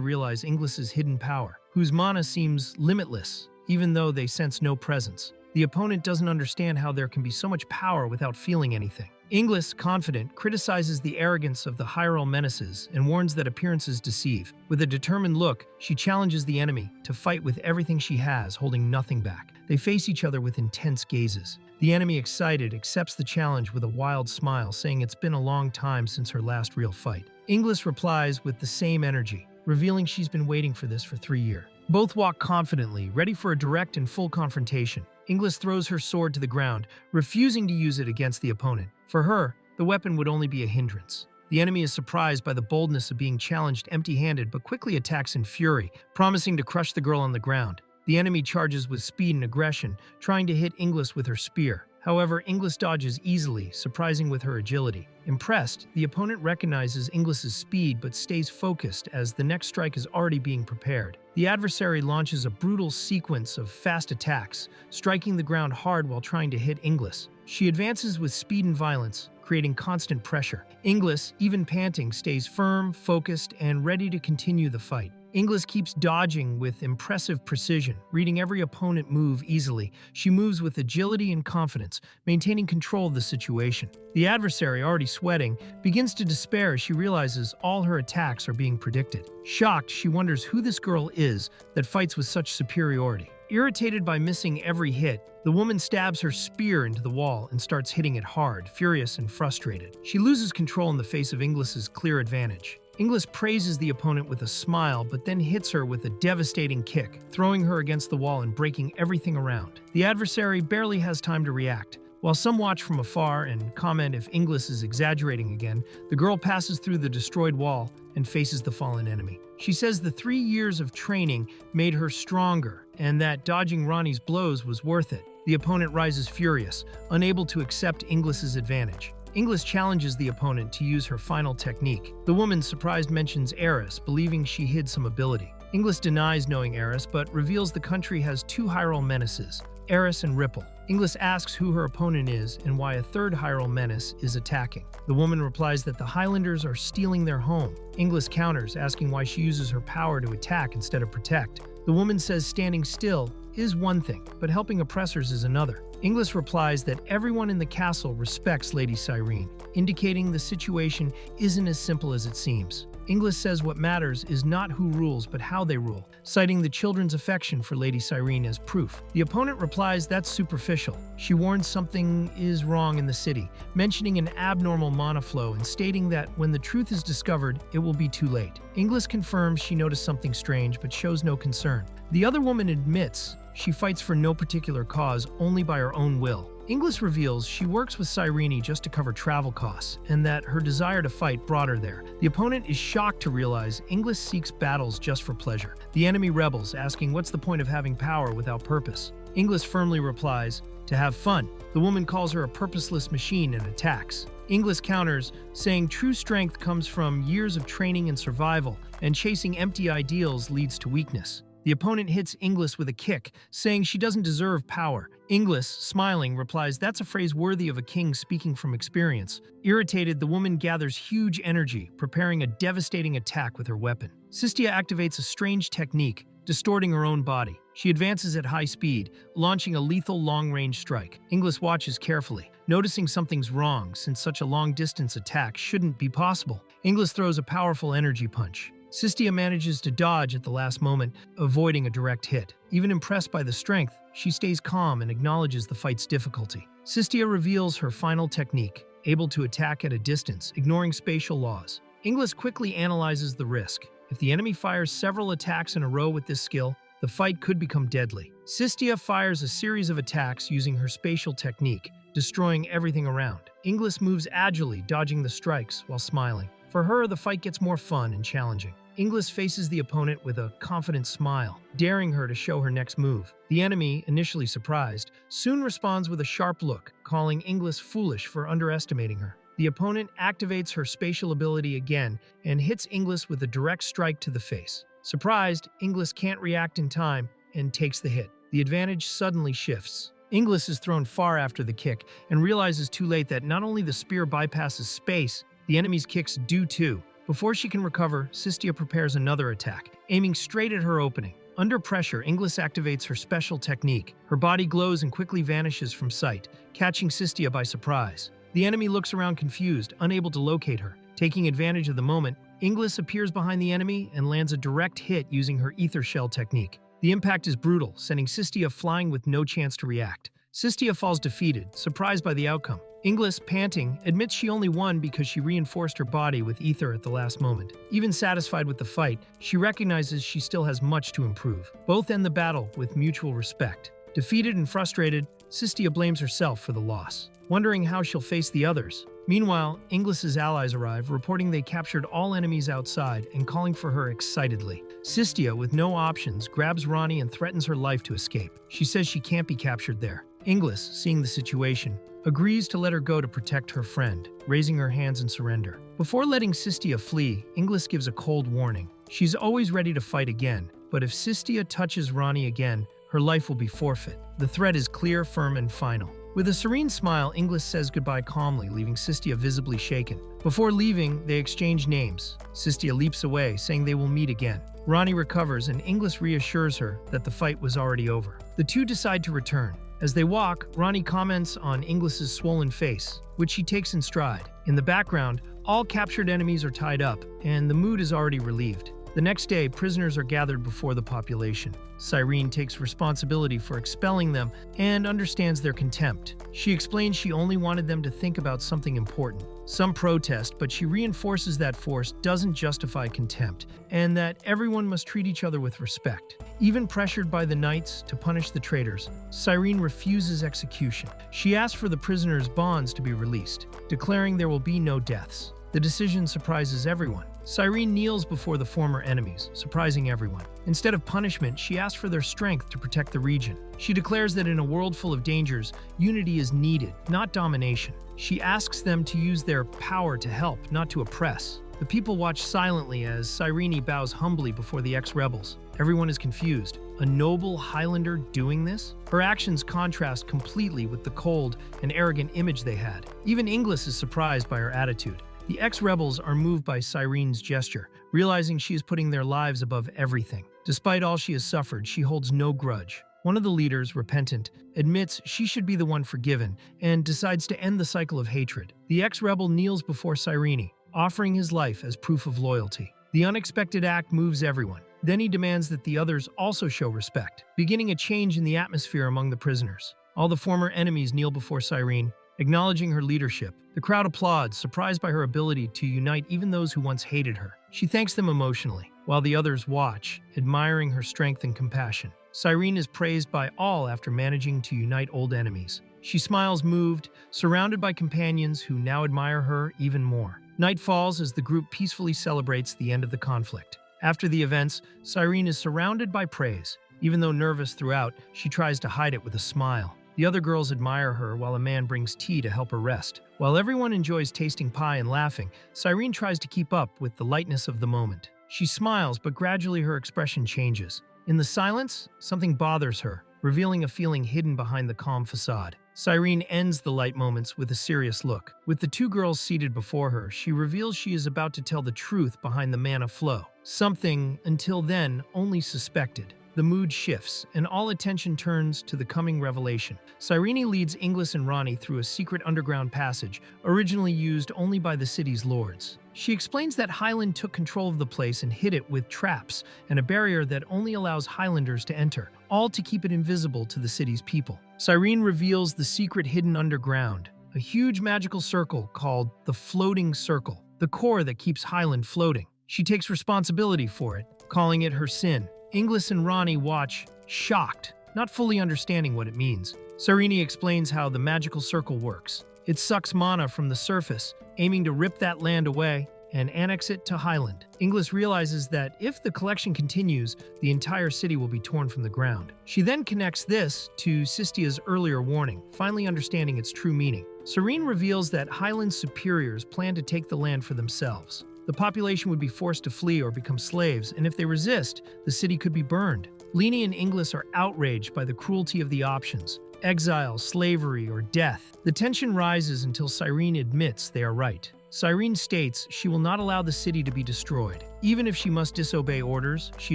realize Inglis's hidden power, whose mana seems limitless, even though they sense no presence. The opponent doesn't understand how there can be so much power without feeling anything. Inglis, confident, criticizes the arrogance of the Highland menaces and warns that appearances deceive. With a determined look, she challenges the enemy to fight with everything she has, holding nothing back. They face each other with intense gazes. The enemy, excited, accepts the challenge with a wild smile, saying it's been a long time since her last real fight. Inglis replies with the same energy, revealing she's been waiting for this for 3 years. Both walk confidently, ready for a direct and full confrontation. Inglis throws her sword to the ground, refusing to use it against the opponent. For her, the weapon would only be a hindrance. The enemy is surprised by the boldness of being challenged empty-handed but quickly attacks in fury, promising to crush the girl on the ground. The enemy charges with speed and aggression, trying to hit Inglis with her spear. However, Inglis dodges easily, surprising with her agility. Impressed, the opponent recognizes Inglis's speed but stays focused as the next strike is already being prepared. The adversary launches a brutal sequence of fast attacks, striking the ground hard while trying to hit Inglis. She advances with speed and violence, creating constant pressure. Inglis, even panting, stays firm, focused, and ready to continue the fight. Inglis keeps dodging with impressive precision, reading every opponent move easily. She moves with agility and confidence, maintaining control of the situation. The adversary, already sweating, begins to despair as she realizes all her attacks are being predicted. Shocked, she wonders who this girl is that fights with such superiority. Irritated by missing every hit, the woman stabs her spear into the wall and starts hitting it hard, furious and frustrated. She loses control in the face of Inglis's clear advantage. Inglis praises the opponent with a smile, but then hits her with a devastating kick, throwing her against the wall and breaking everything around. The adversary barely has time to react. While some watch from afar and comment if Inglis is exaggerating again, the girl passes through the destroyed wall and faces the fallen enemy. She says the 3 years of training made her stronger and that dodging Ronnie's blows was worth it. The opponent rises furious, unable to accept Inglis's advantage. Inglis challenges the opponent to use her final technique. The woman, surprised, mentions Aerys, believing she hid some ability. Inglis denies knowing Aerys, but reveals the country has 2 Hyrule menaces, Aerys and Ripple. Inglis asks who her opponent is and why a 3rd Hyrule menace is attacking. The woman replies that the Highlanders are stealing their home. Inglis counters, asking why she uses her power to attack instead of protect. The woman says standing still is one thing, but helping oppressors is another. Inglis replies that everyone in the castle respects Lady Cyrene, indicating the situation isn't as simple as it seems. Inglis says what matters is not who rules, but how they rule, citing the children's affection for Lady Cyrene as proof. The opponent replies that's superficial. She warns something is wrong in the city, mentioning an abnormal mana flow and stating that when the truth is discovered, it will be too late. Inglis confirms she noticed something strange, but shows no concern. The other woman admits she fights for no particular cause, only by her own will. Inglis reveals she works with Cyrene just to cover travel costs, and that her desire to fight brought her there. The opponent is shocked to realize Inglis seeks battles just for pleasure. The enemy rebels, asking what's the point of having power without purpose. Inglis firmly replies, to have fun. The woman calls her a purposeless machine and attacks. Inglis counters, saying true strength comes from years of training and survival, and chasing empty ideals leads to weakness. The opponent hits Inglis with a kick, saying she doesn't deserve power. Inglis, smiling, replies that's a phrase worthy of a king speaking from experience. Irritated, the woman gathers huge energy, preparing a devastating attack with her weapon. Sistia activates a strange technique, distorting her own body. She advances at high speed, launching a lethal long-range strike. Inglis watches carefully, noticing something's wrong since such a long-distance attack shouldn't be possible. Inglis throws a powerful energy punch. Sistia manages to dodge at the last moment, avoiding a direct hit. Even impressed by the strength, she stays calm and acknowledges the fight's difficulty. Sistia reveals her final technique, able to attack at a distance, ignoring spatial laws. Inglis quickly analyzes the risk. If the enemy fires several attacks in a row with this skill, the fight could become deadly. Sistia fires a series of attacks using her spatial technique, destroying everything around. Inglis moves agilely, dodging the strikes while smiling. For her, the fight gets more fun and challenging. Inglis faces the opponent with a confident smile, daring her to show her next move. The enemy, initially surprised, soon responds with a sharp look, calling Inglis foolish for underestimating her. The opponent activates her spatial ability again and hits Inglis with a direct strike to the face. Surprised, Inglis can't react in time and takes the hit. The advantage suddenly shifts. Inglis is thrown far after the kick and realizes too late that not only the spear bypasses space, the enemy's kicks do too. Before she can recover, Sistia prepares another attack, aiming straight at her opening. Under pressure, Inglis activates her special technique. Her body glows and quickly vanishes from sight, catching Sistia by surprise. The enemy looks around confused, unable to locate her. Taking advantage of the moment, Inglis appears behind the enemy and lands a direct hit using her ether shell technique. The impact is brutal, sending Sistia flying with no chance to react. Sistia falls defeated, surprised by the outcome. Inglis, panting, admits she only won because she reinforced her body with ether at the last moment. Even satisfied with the fight, she recognizes she still has much to improve. Both end the battle with mutual respect. Defeated and frustrated, Sistia blames herself for the loss, wondering how she'll face the others. Meanwhile, Inglis's allies arrive, reporting they captured all enemies outside and calling for her excitedly. Sistia, with no options, grabs Ronnie and threatens her life to escape. She says she can't be captured there. Inglis, seeing the situation, agrees to let her go to protect her friend, raising her hands in surrender. Before letting Sistia flee, Inglis gives a cold warning. She's always ready to fight again, but if Sistia touches Ronnie again, her life will be forfeit. The threat is clear, firm, and final. With a serene smile, Inglis says goodbye calmly, leaving Sistia visibly shaken. Before leaving, they exchange names. Sistia leaps away, saying they will meet again. Ronnie recovers, and Inglis reassures her that the fight was already over. The two decide to return. As they walk, Ronnie comments on Inglis's swollen face, which she takes in stride. In the background, all captured enemies are tied up, and the mood is already relieved. The next day, prisoners are gathered before the population. Cyrene takes responsibility for expelling them and understands their contempt. She explains she only wanted them to think about something important. Some protest, but she reinforces that force doesn't justify contempt, and that everyone must treat each other with respect. Even pressured by the knights to punish the traitors, Cyrene refuses execution. She asks for the prisoners' bonds to be released, declaring there will be no deaths. The decision surprises everyone. Cyrene kneels before the former enemies, surprising everyone. Instead of punishment, she asks for their strength to protect the region. She declares that in a world full of dangers, unity is needed, not domination. She asks them to use their power to help, not to oppress. The people watch silently as Cyrene bows humbly before the ex-rebels. Everyone is confused. A noble Highlander doing this? Her actions contrast completely with the cold and arrogant image they had. Even Inglis is surprised by her attitude. The ex-rebels are moved by Cyrene's gesture, realizing she is putting their lives above everything. Despite all she has suffered, she holds no grudge. One of the leaders, repentant, admits she should be the one forgiven and decides to end the cycle of hatred. The ex-rebel kneels before Cyrene, offering his life as proof of loyalty. The unexpected act moves everyone. Then he demands that the others also show respect, beginning a change in the atmosphere among the prisoners. All the former enemies kneel before Cyrene, acknowledging her leadership. The crowd applauds, surprised by her ability to unite even those who once hated her. She thanks them emotionally, while the others watch, admiring her strength and compassion. Cyrene is praised by all after managing to unite old enemies. She smiles moved, surrounded by companions who now admire her even more. Night falls as the group peacefully celebrates the end of the conflict. After the events, Cyrene is surrounded by praise. Even though nervous throughout, she tries to hide it with a smile. The other girls admire her while a man brings tea to help her rest. While everyone enjoys tasting pie and laughing, Cyrene tries to keep up with the lightness of the moment. She smiles, but gradually her expression changes. In the silence, something bothers her, revealing a feeling hidden behind the calm facade. Cyrene ends the light moments with a serious look. With the two girls seated before her, she reveals she is about to tell the truth behind the mana flow. Something, until then, only suspected. The mood shifts, and all attention turns to the coming revelation. Cyrene leads Inglis and Ronnie through a secret underground passage, originally used only by the city's lords. She explains that Highland took control of the place and hid it with traps and a barrier that only allows Highlanders to enter, all to keep it invisible to the city's people. Cyrene reveals the secret hidden underground, a huge magical circle called the Floating Circle, the core that keeps Highland floating. She takes responsibility for it, calling it her sin. Inglis and Ronnie watch, shocked, not fully understanding what it means. Cyrene explains how the magical circle works. It sucks mana from the surface, aiming to rip that land away and annex it to Highland. Inglis realizes that if the collection continues, the entire city will be torn from the ground. She then connects this to Sistia's earlier warning, finally understanding its true meaning. Cyrene reveals that Highland's superiors plan to take the land for themselves. The population would be forced to flee or become slaves, and if they resist, the city could be burned. Lini and Inglis are outraged by the cruelty of the options: exile, slavery, or death. The tension rises until Cyrene admits they are right. Cyrene states she will not allow the city to be destroyed. Even if she must disobey orders, she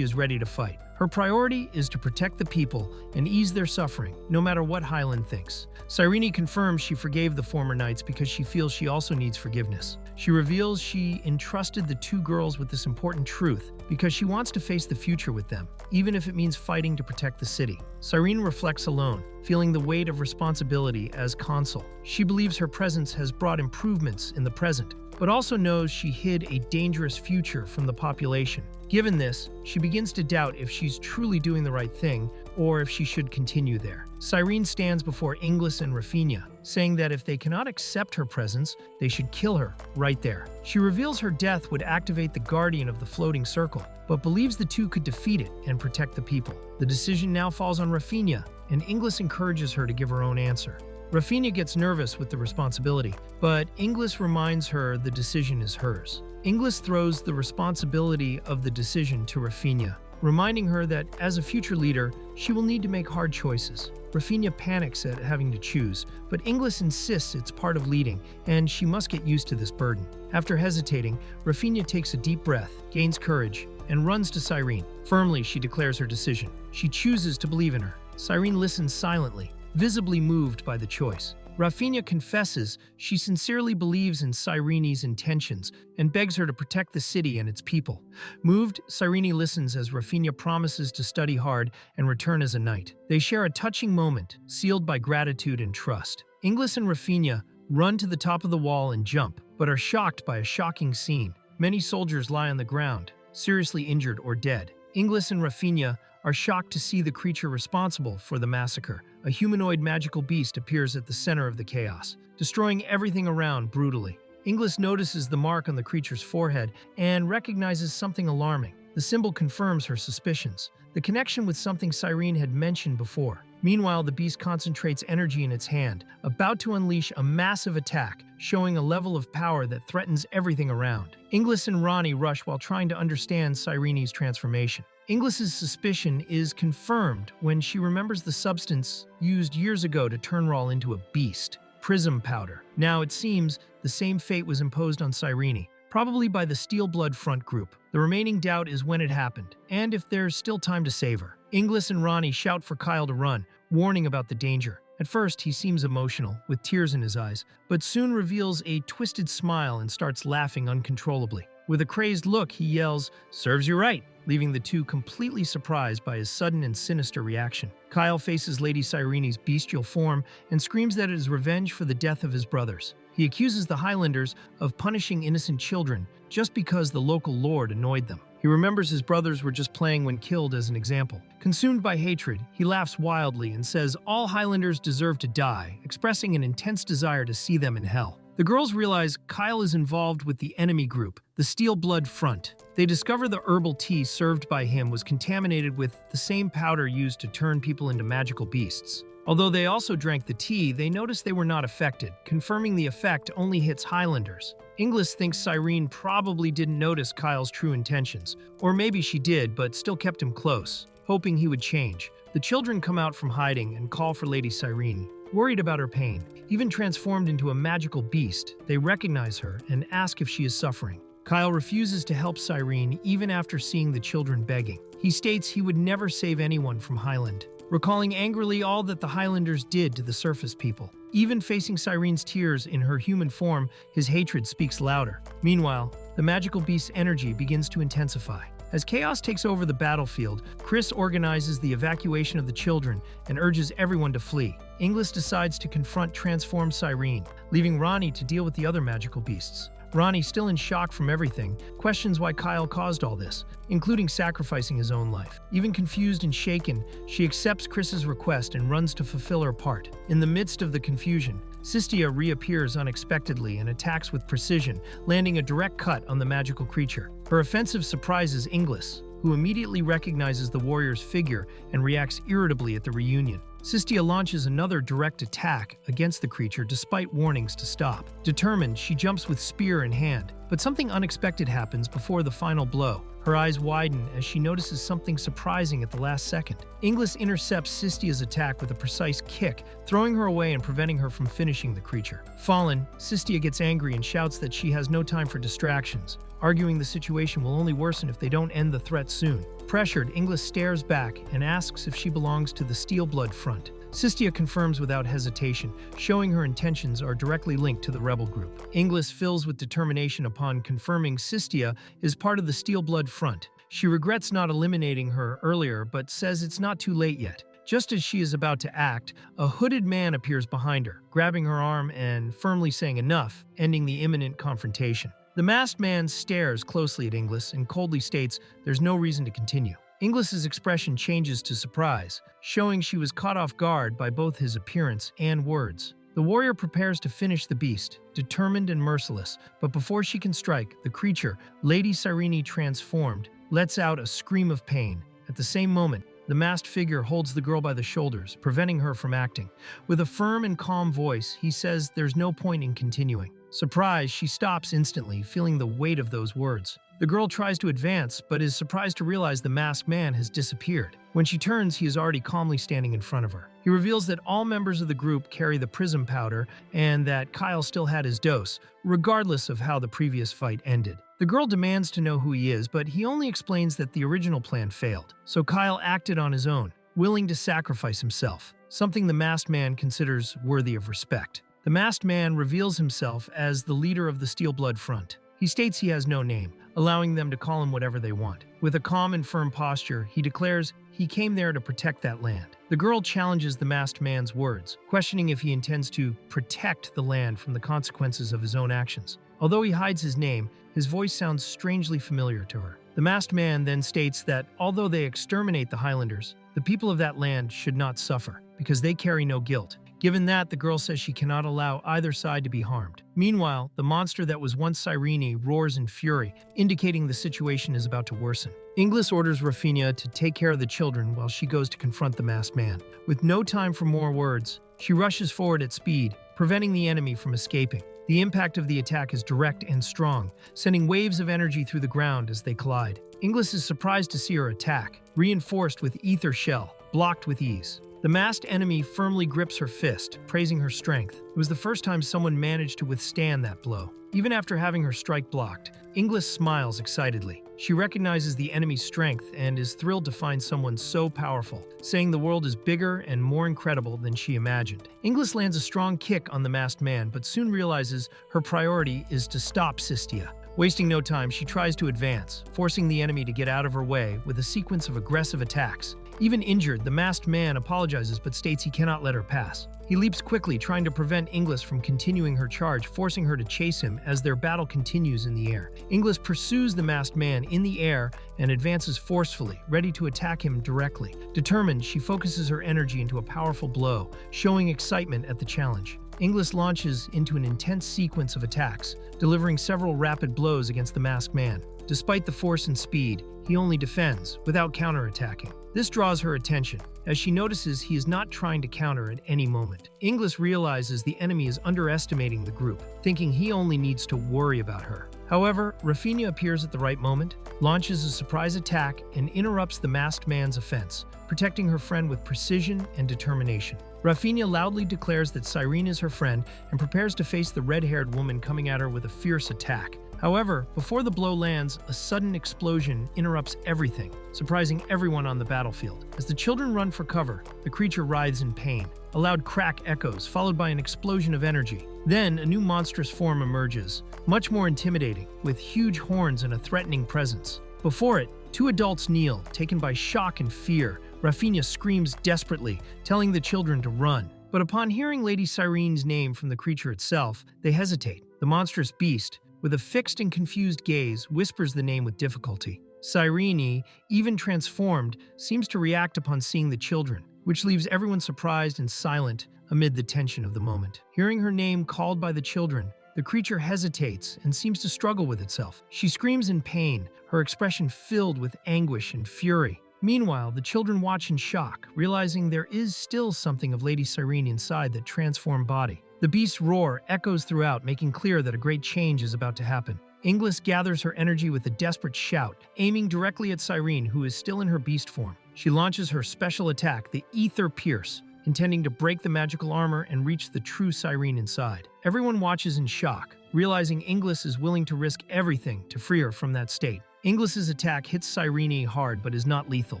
is ready to fight. Her priority is to protect the people and ease their suffering, no matter what Highland thinks. Cyrene confirms she forgave the former knights because she feels she also needs forgiveness. She reveals she entrusted the two girls with this important truth because she wants to face the future with them, even if it means fighting to protect the city. Cyrene reflects alone, feeling the weight of responsibility as consul. She believes her presence has brought improvements in the present, but also knows she hid a dangerous future from the population. Given this, she begins to doubt if she's truly doing the right thing or if she should continue there. Cyrene stands before Inglis and Rafinha, saying that if they cannot accept her presence, they should kill her right there. She reveals her death would activate the Guardian of the Floating Circle, but believes the two could defeat it and protect the people. The decision now falls on Rafinha, and Inglis encourages her to give her own answer. Rafinha gets nervous with the responsibility, but Inglis reminds her the decision is hers. Inglis throws the responsibility of the decision to Rafinha, reminding her that as a future leader, she will need to make hard choices. Rafinha panics at having to choose, but Inglis insists it's part of leading, and she must get used to this burden. After hesitating, Rafinha takes a deep breath, gains courage, and runs to Cyrene. Firmly, she declares her decision. She chooses to believe in her. Cyrene listens silently, visibly moved by the choice. Rafinha confesses she sincerely believes in Cyrene's intentions and begs her to protect the city and its people. Moved, Cyrene listens as Rafinha promises to study hard and return as a knight. They share a touching moment, sealed by gratitude and trust. Inglis and Rafinha run to the top of the wall and jump, but are shocked by a shocking scene. Many soldiers lie on the ground, seriously injured or dead. Inglis and Rafinha are shocked to see the creature responsible for the massacre. A humanoid magical beast appears at the center of the chaos, destroying everything around brutally. Inglis notices the mark on the creature's forehead and recognizes something alarming. The symbol confirms her suspicions, the connection with something Cyrene had mentioned before. Meanwhile, the beast concentrates energy in its hand, about to unleash a massive attack, showing a level of power that threatens everything around. Inglis and Ronnie rush while trying to understand Cyrene's transformation. Inglis's suspicion is confirmed when she remembers the substance used years ago to turn Rahl into a beast, prism powder. Now it seems the same fate was imposed on Cyrene, probably by the Steel Blood Front group. The remaining doubt is when it happened, and if there's still time to save her. Inglis and Ronnie shout for Kyle to run, warning about the danger. At first, he seems emotional, with tears in his eyes, but soon reveals a twisted smile and starts laughing uncontrollably. With a crazed look, he yells, "Serves you right," leaving the two completely surprised by his sudden and sinister reaction. Kyle faces Lady Cyrene's bestial form and screams that it is revenge for the death of his brothers. He accuses the Highlanders of punishing innocent children just because the local lord annoyed them. He remembers his brothers were just playing when killed as an example. Consumed by hatred, he laughs wildly and says all Highlanders deserve to die, expressing an intense desire to see them in hell. The girls realize Kyle is involved with the enemy group, the Steel Blood Front. They discover the herbal tea served by him was contaminated with the same powder used to turn people into magical beasts. Although they also drank the tea, they notice they were not affected, confirming the effect only hits Highlanders. Inglis thinks Cyrene probably didn't notice Kyle's true intentions, or maybe she did but still kept him close, hoping he would change. The children come out from hiding and call for Lady Cyrene, worried about her pain. Even transformed into a magical beast, they recognize her and ask if she is suffering. Kyle refuses to help Cyrene even after seeing the children begging. He states he would never save anyone from Highland, recalling angrily all that the Highlanders did to the surface people. Even facing Cyrene's tears in her human form, his hatred speaks louder. Meanwhile, the magical beast's energy begins to intensify. As chaos takes over the battlefield, Chris organizes the evacuation of the children and urges everyone to flee. Inglis decides to confront transformed Cyrene, leaving Ronnie to deal with the other magical beasts. Ronnie, still in shock from everything, questions why Kyle caused all this, including sacrificing his own life. Even confused and shaken, she accepts Chris's request and runs to fulfill her part. In the midst of the confusion, Sistia reappears unexpectedly and attacks with precision, landing a direct cut on the magical creature. Her offensive surprises Inglis, who immediately recognizes the warrior's figure and reacts irritably at the reunion. Sistia launches another direct attack against the creature despite warnings to stop. Determined, she jumps with spear in hand, but something unexpected happens before the final blow. Her eyes widen as she notices something surprising at the last second. Inglis intercepts Sistia's attack with a precise kick, throwing her away and preventing her from finishing the creature. Fallen, Sistia gets angry and shouts that she has no time for distractions, arguing the situation will only worsen if they don't end the threat soon. Pressured, Inglis stares back and asks if she belongs to the Steel Blood Front. Sistia confirms without hesitation, showing her intentions are directly linked to the rebel group. Inglis fills with determination upon confirming Sistia is part of the Steel Blood Front. She regrets not eliminating her earlier, but says it's not too late yet. Just as she is about to act, a hooded man appears behind her, grabbing her arm and firmly saying enough, ending the imminent confrontation. The masked man stares closely at Inglis and coldly states there's no reason to continue. Inglis's expression changes to surprise, showing she was caught off guard by both his appearance and words. The warrior prepares to finish the beast, determined and merciless, but before she can strike, the creature, Lady Cyrene transformed, lets out a scream of pain. At the same moment, the masked figure holds the girl by the shoulders, preventing her from acting. With a firm and calm voice, he says there's no point in continuing. Surprised, she stops instantly, feeling the weight of those words. The girl tries to advance, but is surprised to realize the masked man has disappeared. When she turns, he is already calmly standing in front of her. He reveals that all members of the group carry the prism powder and that Kyle still had his dose, regardless of how the previous fight ended. The girl demands to know who he is, but he only explains that the original plan failed, so Kyle acted on his own, willing to sacrifice himself. something the masked man considers worthy of respect. The masked man reveals himself as the leader of the Steel Blood Front. He states he has no name, allowing them to call him whatever they want. With a calm and firm posture, he declares he came there to protect that land. The girl challenges the masked man's words, questioning if he intends to protect the land from the consequences of his own actions. Although he hides his name, his voice sounds strangely familiar to her. The masked man then states that although they exterminate the Highlanders, the people of that land should not suffer, because they carry no guilt. Given that, the girl says she cannot allow either side to be harmed. Meanwhile, the monster that was once Cyrene roars in fury, indicating the situation is about to worsen. Inglis orders Rafinha to take care of the children while she goes to confront the masked man. With no time for more words, she rushes forward at speed, preventing the enemy from escaping. The impact of the attack is direct and strong, sending waves of energy through the ground as they collide. Inglis is surprised to see her attack, reinforced with ether shell, blocked with ease. The masked enemy firmly grips her fist, praising her strength. It was the first time someone managed to withstand that blow. Even after having her strike blocked, Inglis smiles excitedly. She recognizes the enemy's strength and is thrilled to find someone so powerful, saying the world is bigger and more incredible than she imagined. Inglis lands a strong kick on the masked man, but soon realizes her priority is to stop Sistia. Wasting no time, she tries to advance, forcing the enemy to get out of her way with a sequence of aggressive attacks. Even injured, the masked man apologizes but states he cannot let her pass. He leaps quickly, trying to prevent Inglis from continuing her charge, forcing her to chase him as their battle continues in the air. Inglis pursues the masked man in the air and advances forcefully, ready to attack him directly. Determined, she focuses her energy into a powerful blow, showing excitement at the challenge. Inglis launches into an intense sequence of attacks, delivering several rapid blows against the masked man. Despite the force and speed, he only defends, without counterattacking. This draws her attention, as she notices he is not trying to counter at any moment. Inglis realizes the enemy is underestimating the group, thinking he only needs to worry about her. However, Rafinha appears at the right moment, launches a surprise attack, and interrupts the masked man's offense, protecting her friend with precision and determination. Rafinha loudly declares that Cyrene is her friend and prepares to face the red-haired woman coming at her with a fierce attack. However, before the blow lands, a sudden explosion interrupts everything, surprising everyone on the battlefield. As the children run for cover, the creature writhes in pain. A loud crack echoes, followed by an explosion of energy. Then, a new monstrous form emerges, much more intimidating, with huge horns and a threatening presence. Before it, two adults kneel, taken by shock and fear. Rafinha screams desperately, telling the children to run. But upon hearing Lady Cyrene's name from the creature itself, they hesitate. The monstrous beast, with a fixed and confused gaze, whispers the name with difficulty. Cyrene, even transformed, seems to react upon seeing the children, which leaves everyone surprised and silent amid the tension of the moment. Hearing her name called by the children, the creature hesitates and seems to struggle with itself. She screams in pain, her expression filled with anguish and fury. Meanwhile, the children watch in shock, realizing there is still something of Lady Cyrene inside that transformed body. The beast's roar echoes throughout, making clear that a great change is about to happen. Inglis gathers her energy with a desperate shout, aiming directly at Cyrene, who is still in her beast form. She launches her special attack, the Ether Pierce, intending to break the magical armor and reach the true Cyrene inside. Everyone watches in shock, realizing Inglis is willing to risk everything to free her from that state. Inglis's attack hits Cyrene hard but is not lethal.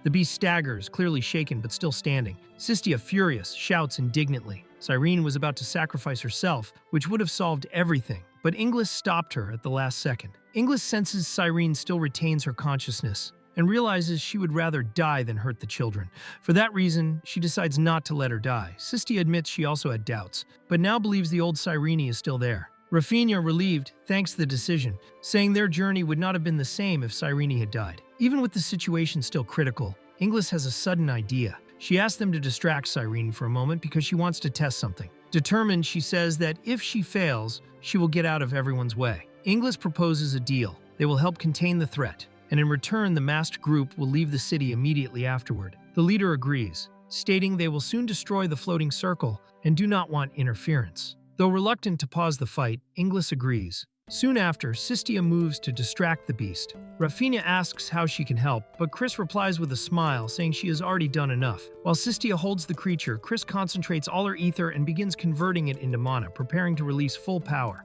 The beast staggers, clearly shaken but still standing. Sistia, furious, shouts indignantly. Cyrene was about to sacrifice herself, which would have solved everything, but Inglis stopped her at the last second. Inglis senses Cyrene still retains her consciousness and realizes she would rather die than hurt the children. For that reason, she decides not to let her die. Sistia admits she also had doubts, but now believes the old Cyrene is still there. Rafinha, relieved, thanks the decision, saying their journey would not have been the same if Cyrene had died. Even with the situation still critical, Inglis has a sudden idea. She asks them to distract Cyrene for a moment because she wants to test something. Determined, she says that if she fails, she will get out of everyone's way. Inglis proposes a deal. They will help contain the threat, and in return, the masked group will leave the city immediately afterward. The leader agrees, stating they will soon destroy the floating circle and do not want interference. Though reluctant to pause the fight, Inglis agrees. Soon after, Sistia moves to distract the beast. Rafinha asks how she can help, but Chris replies with a smile, saying she has already done enough. While Sistia holds the creature, Chris concentrates all her ether and begins converting it into mana, preparing to release full power.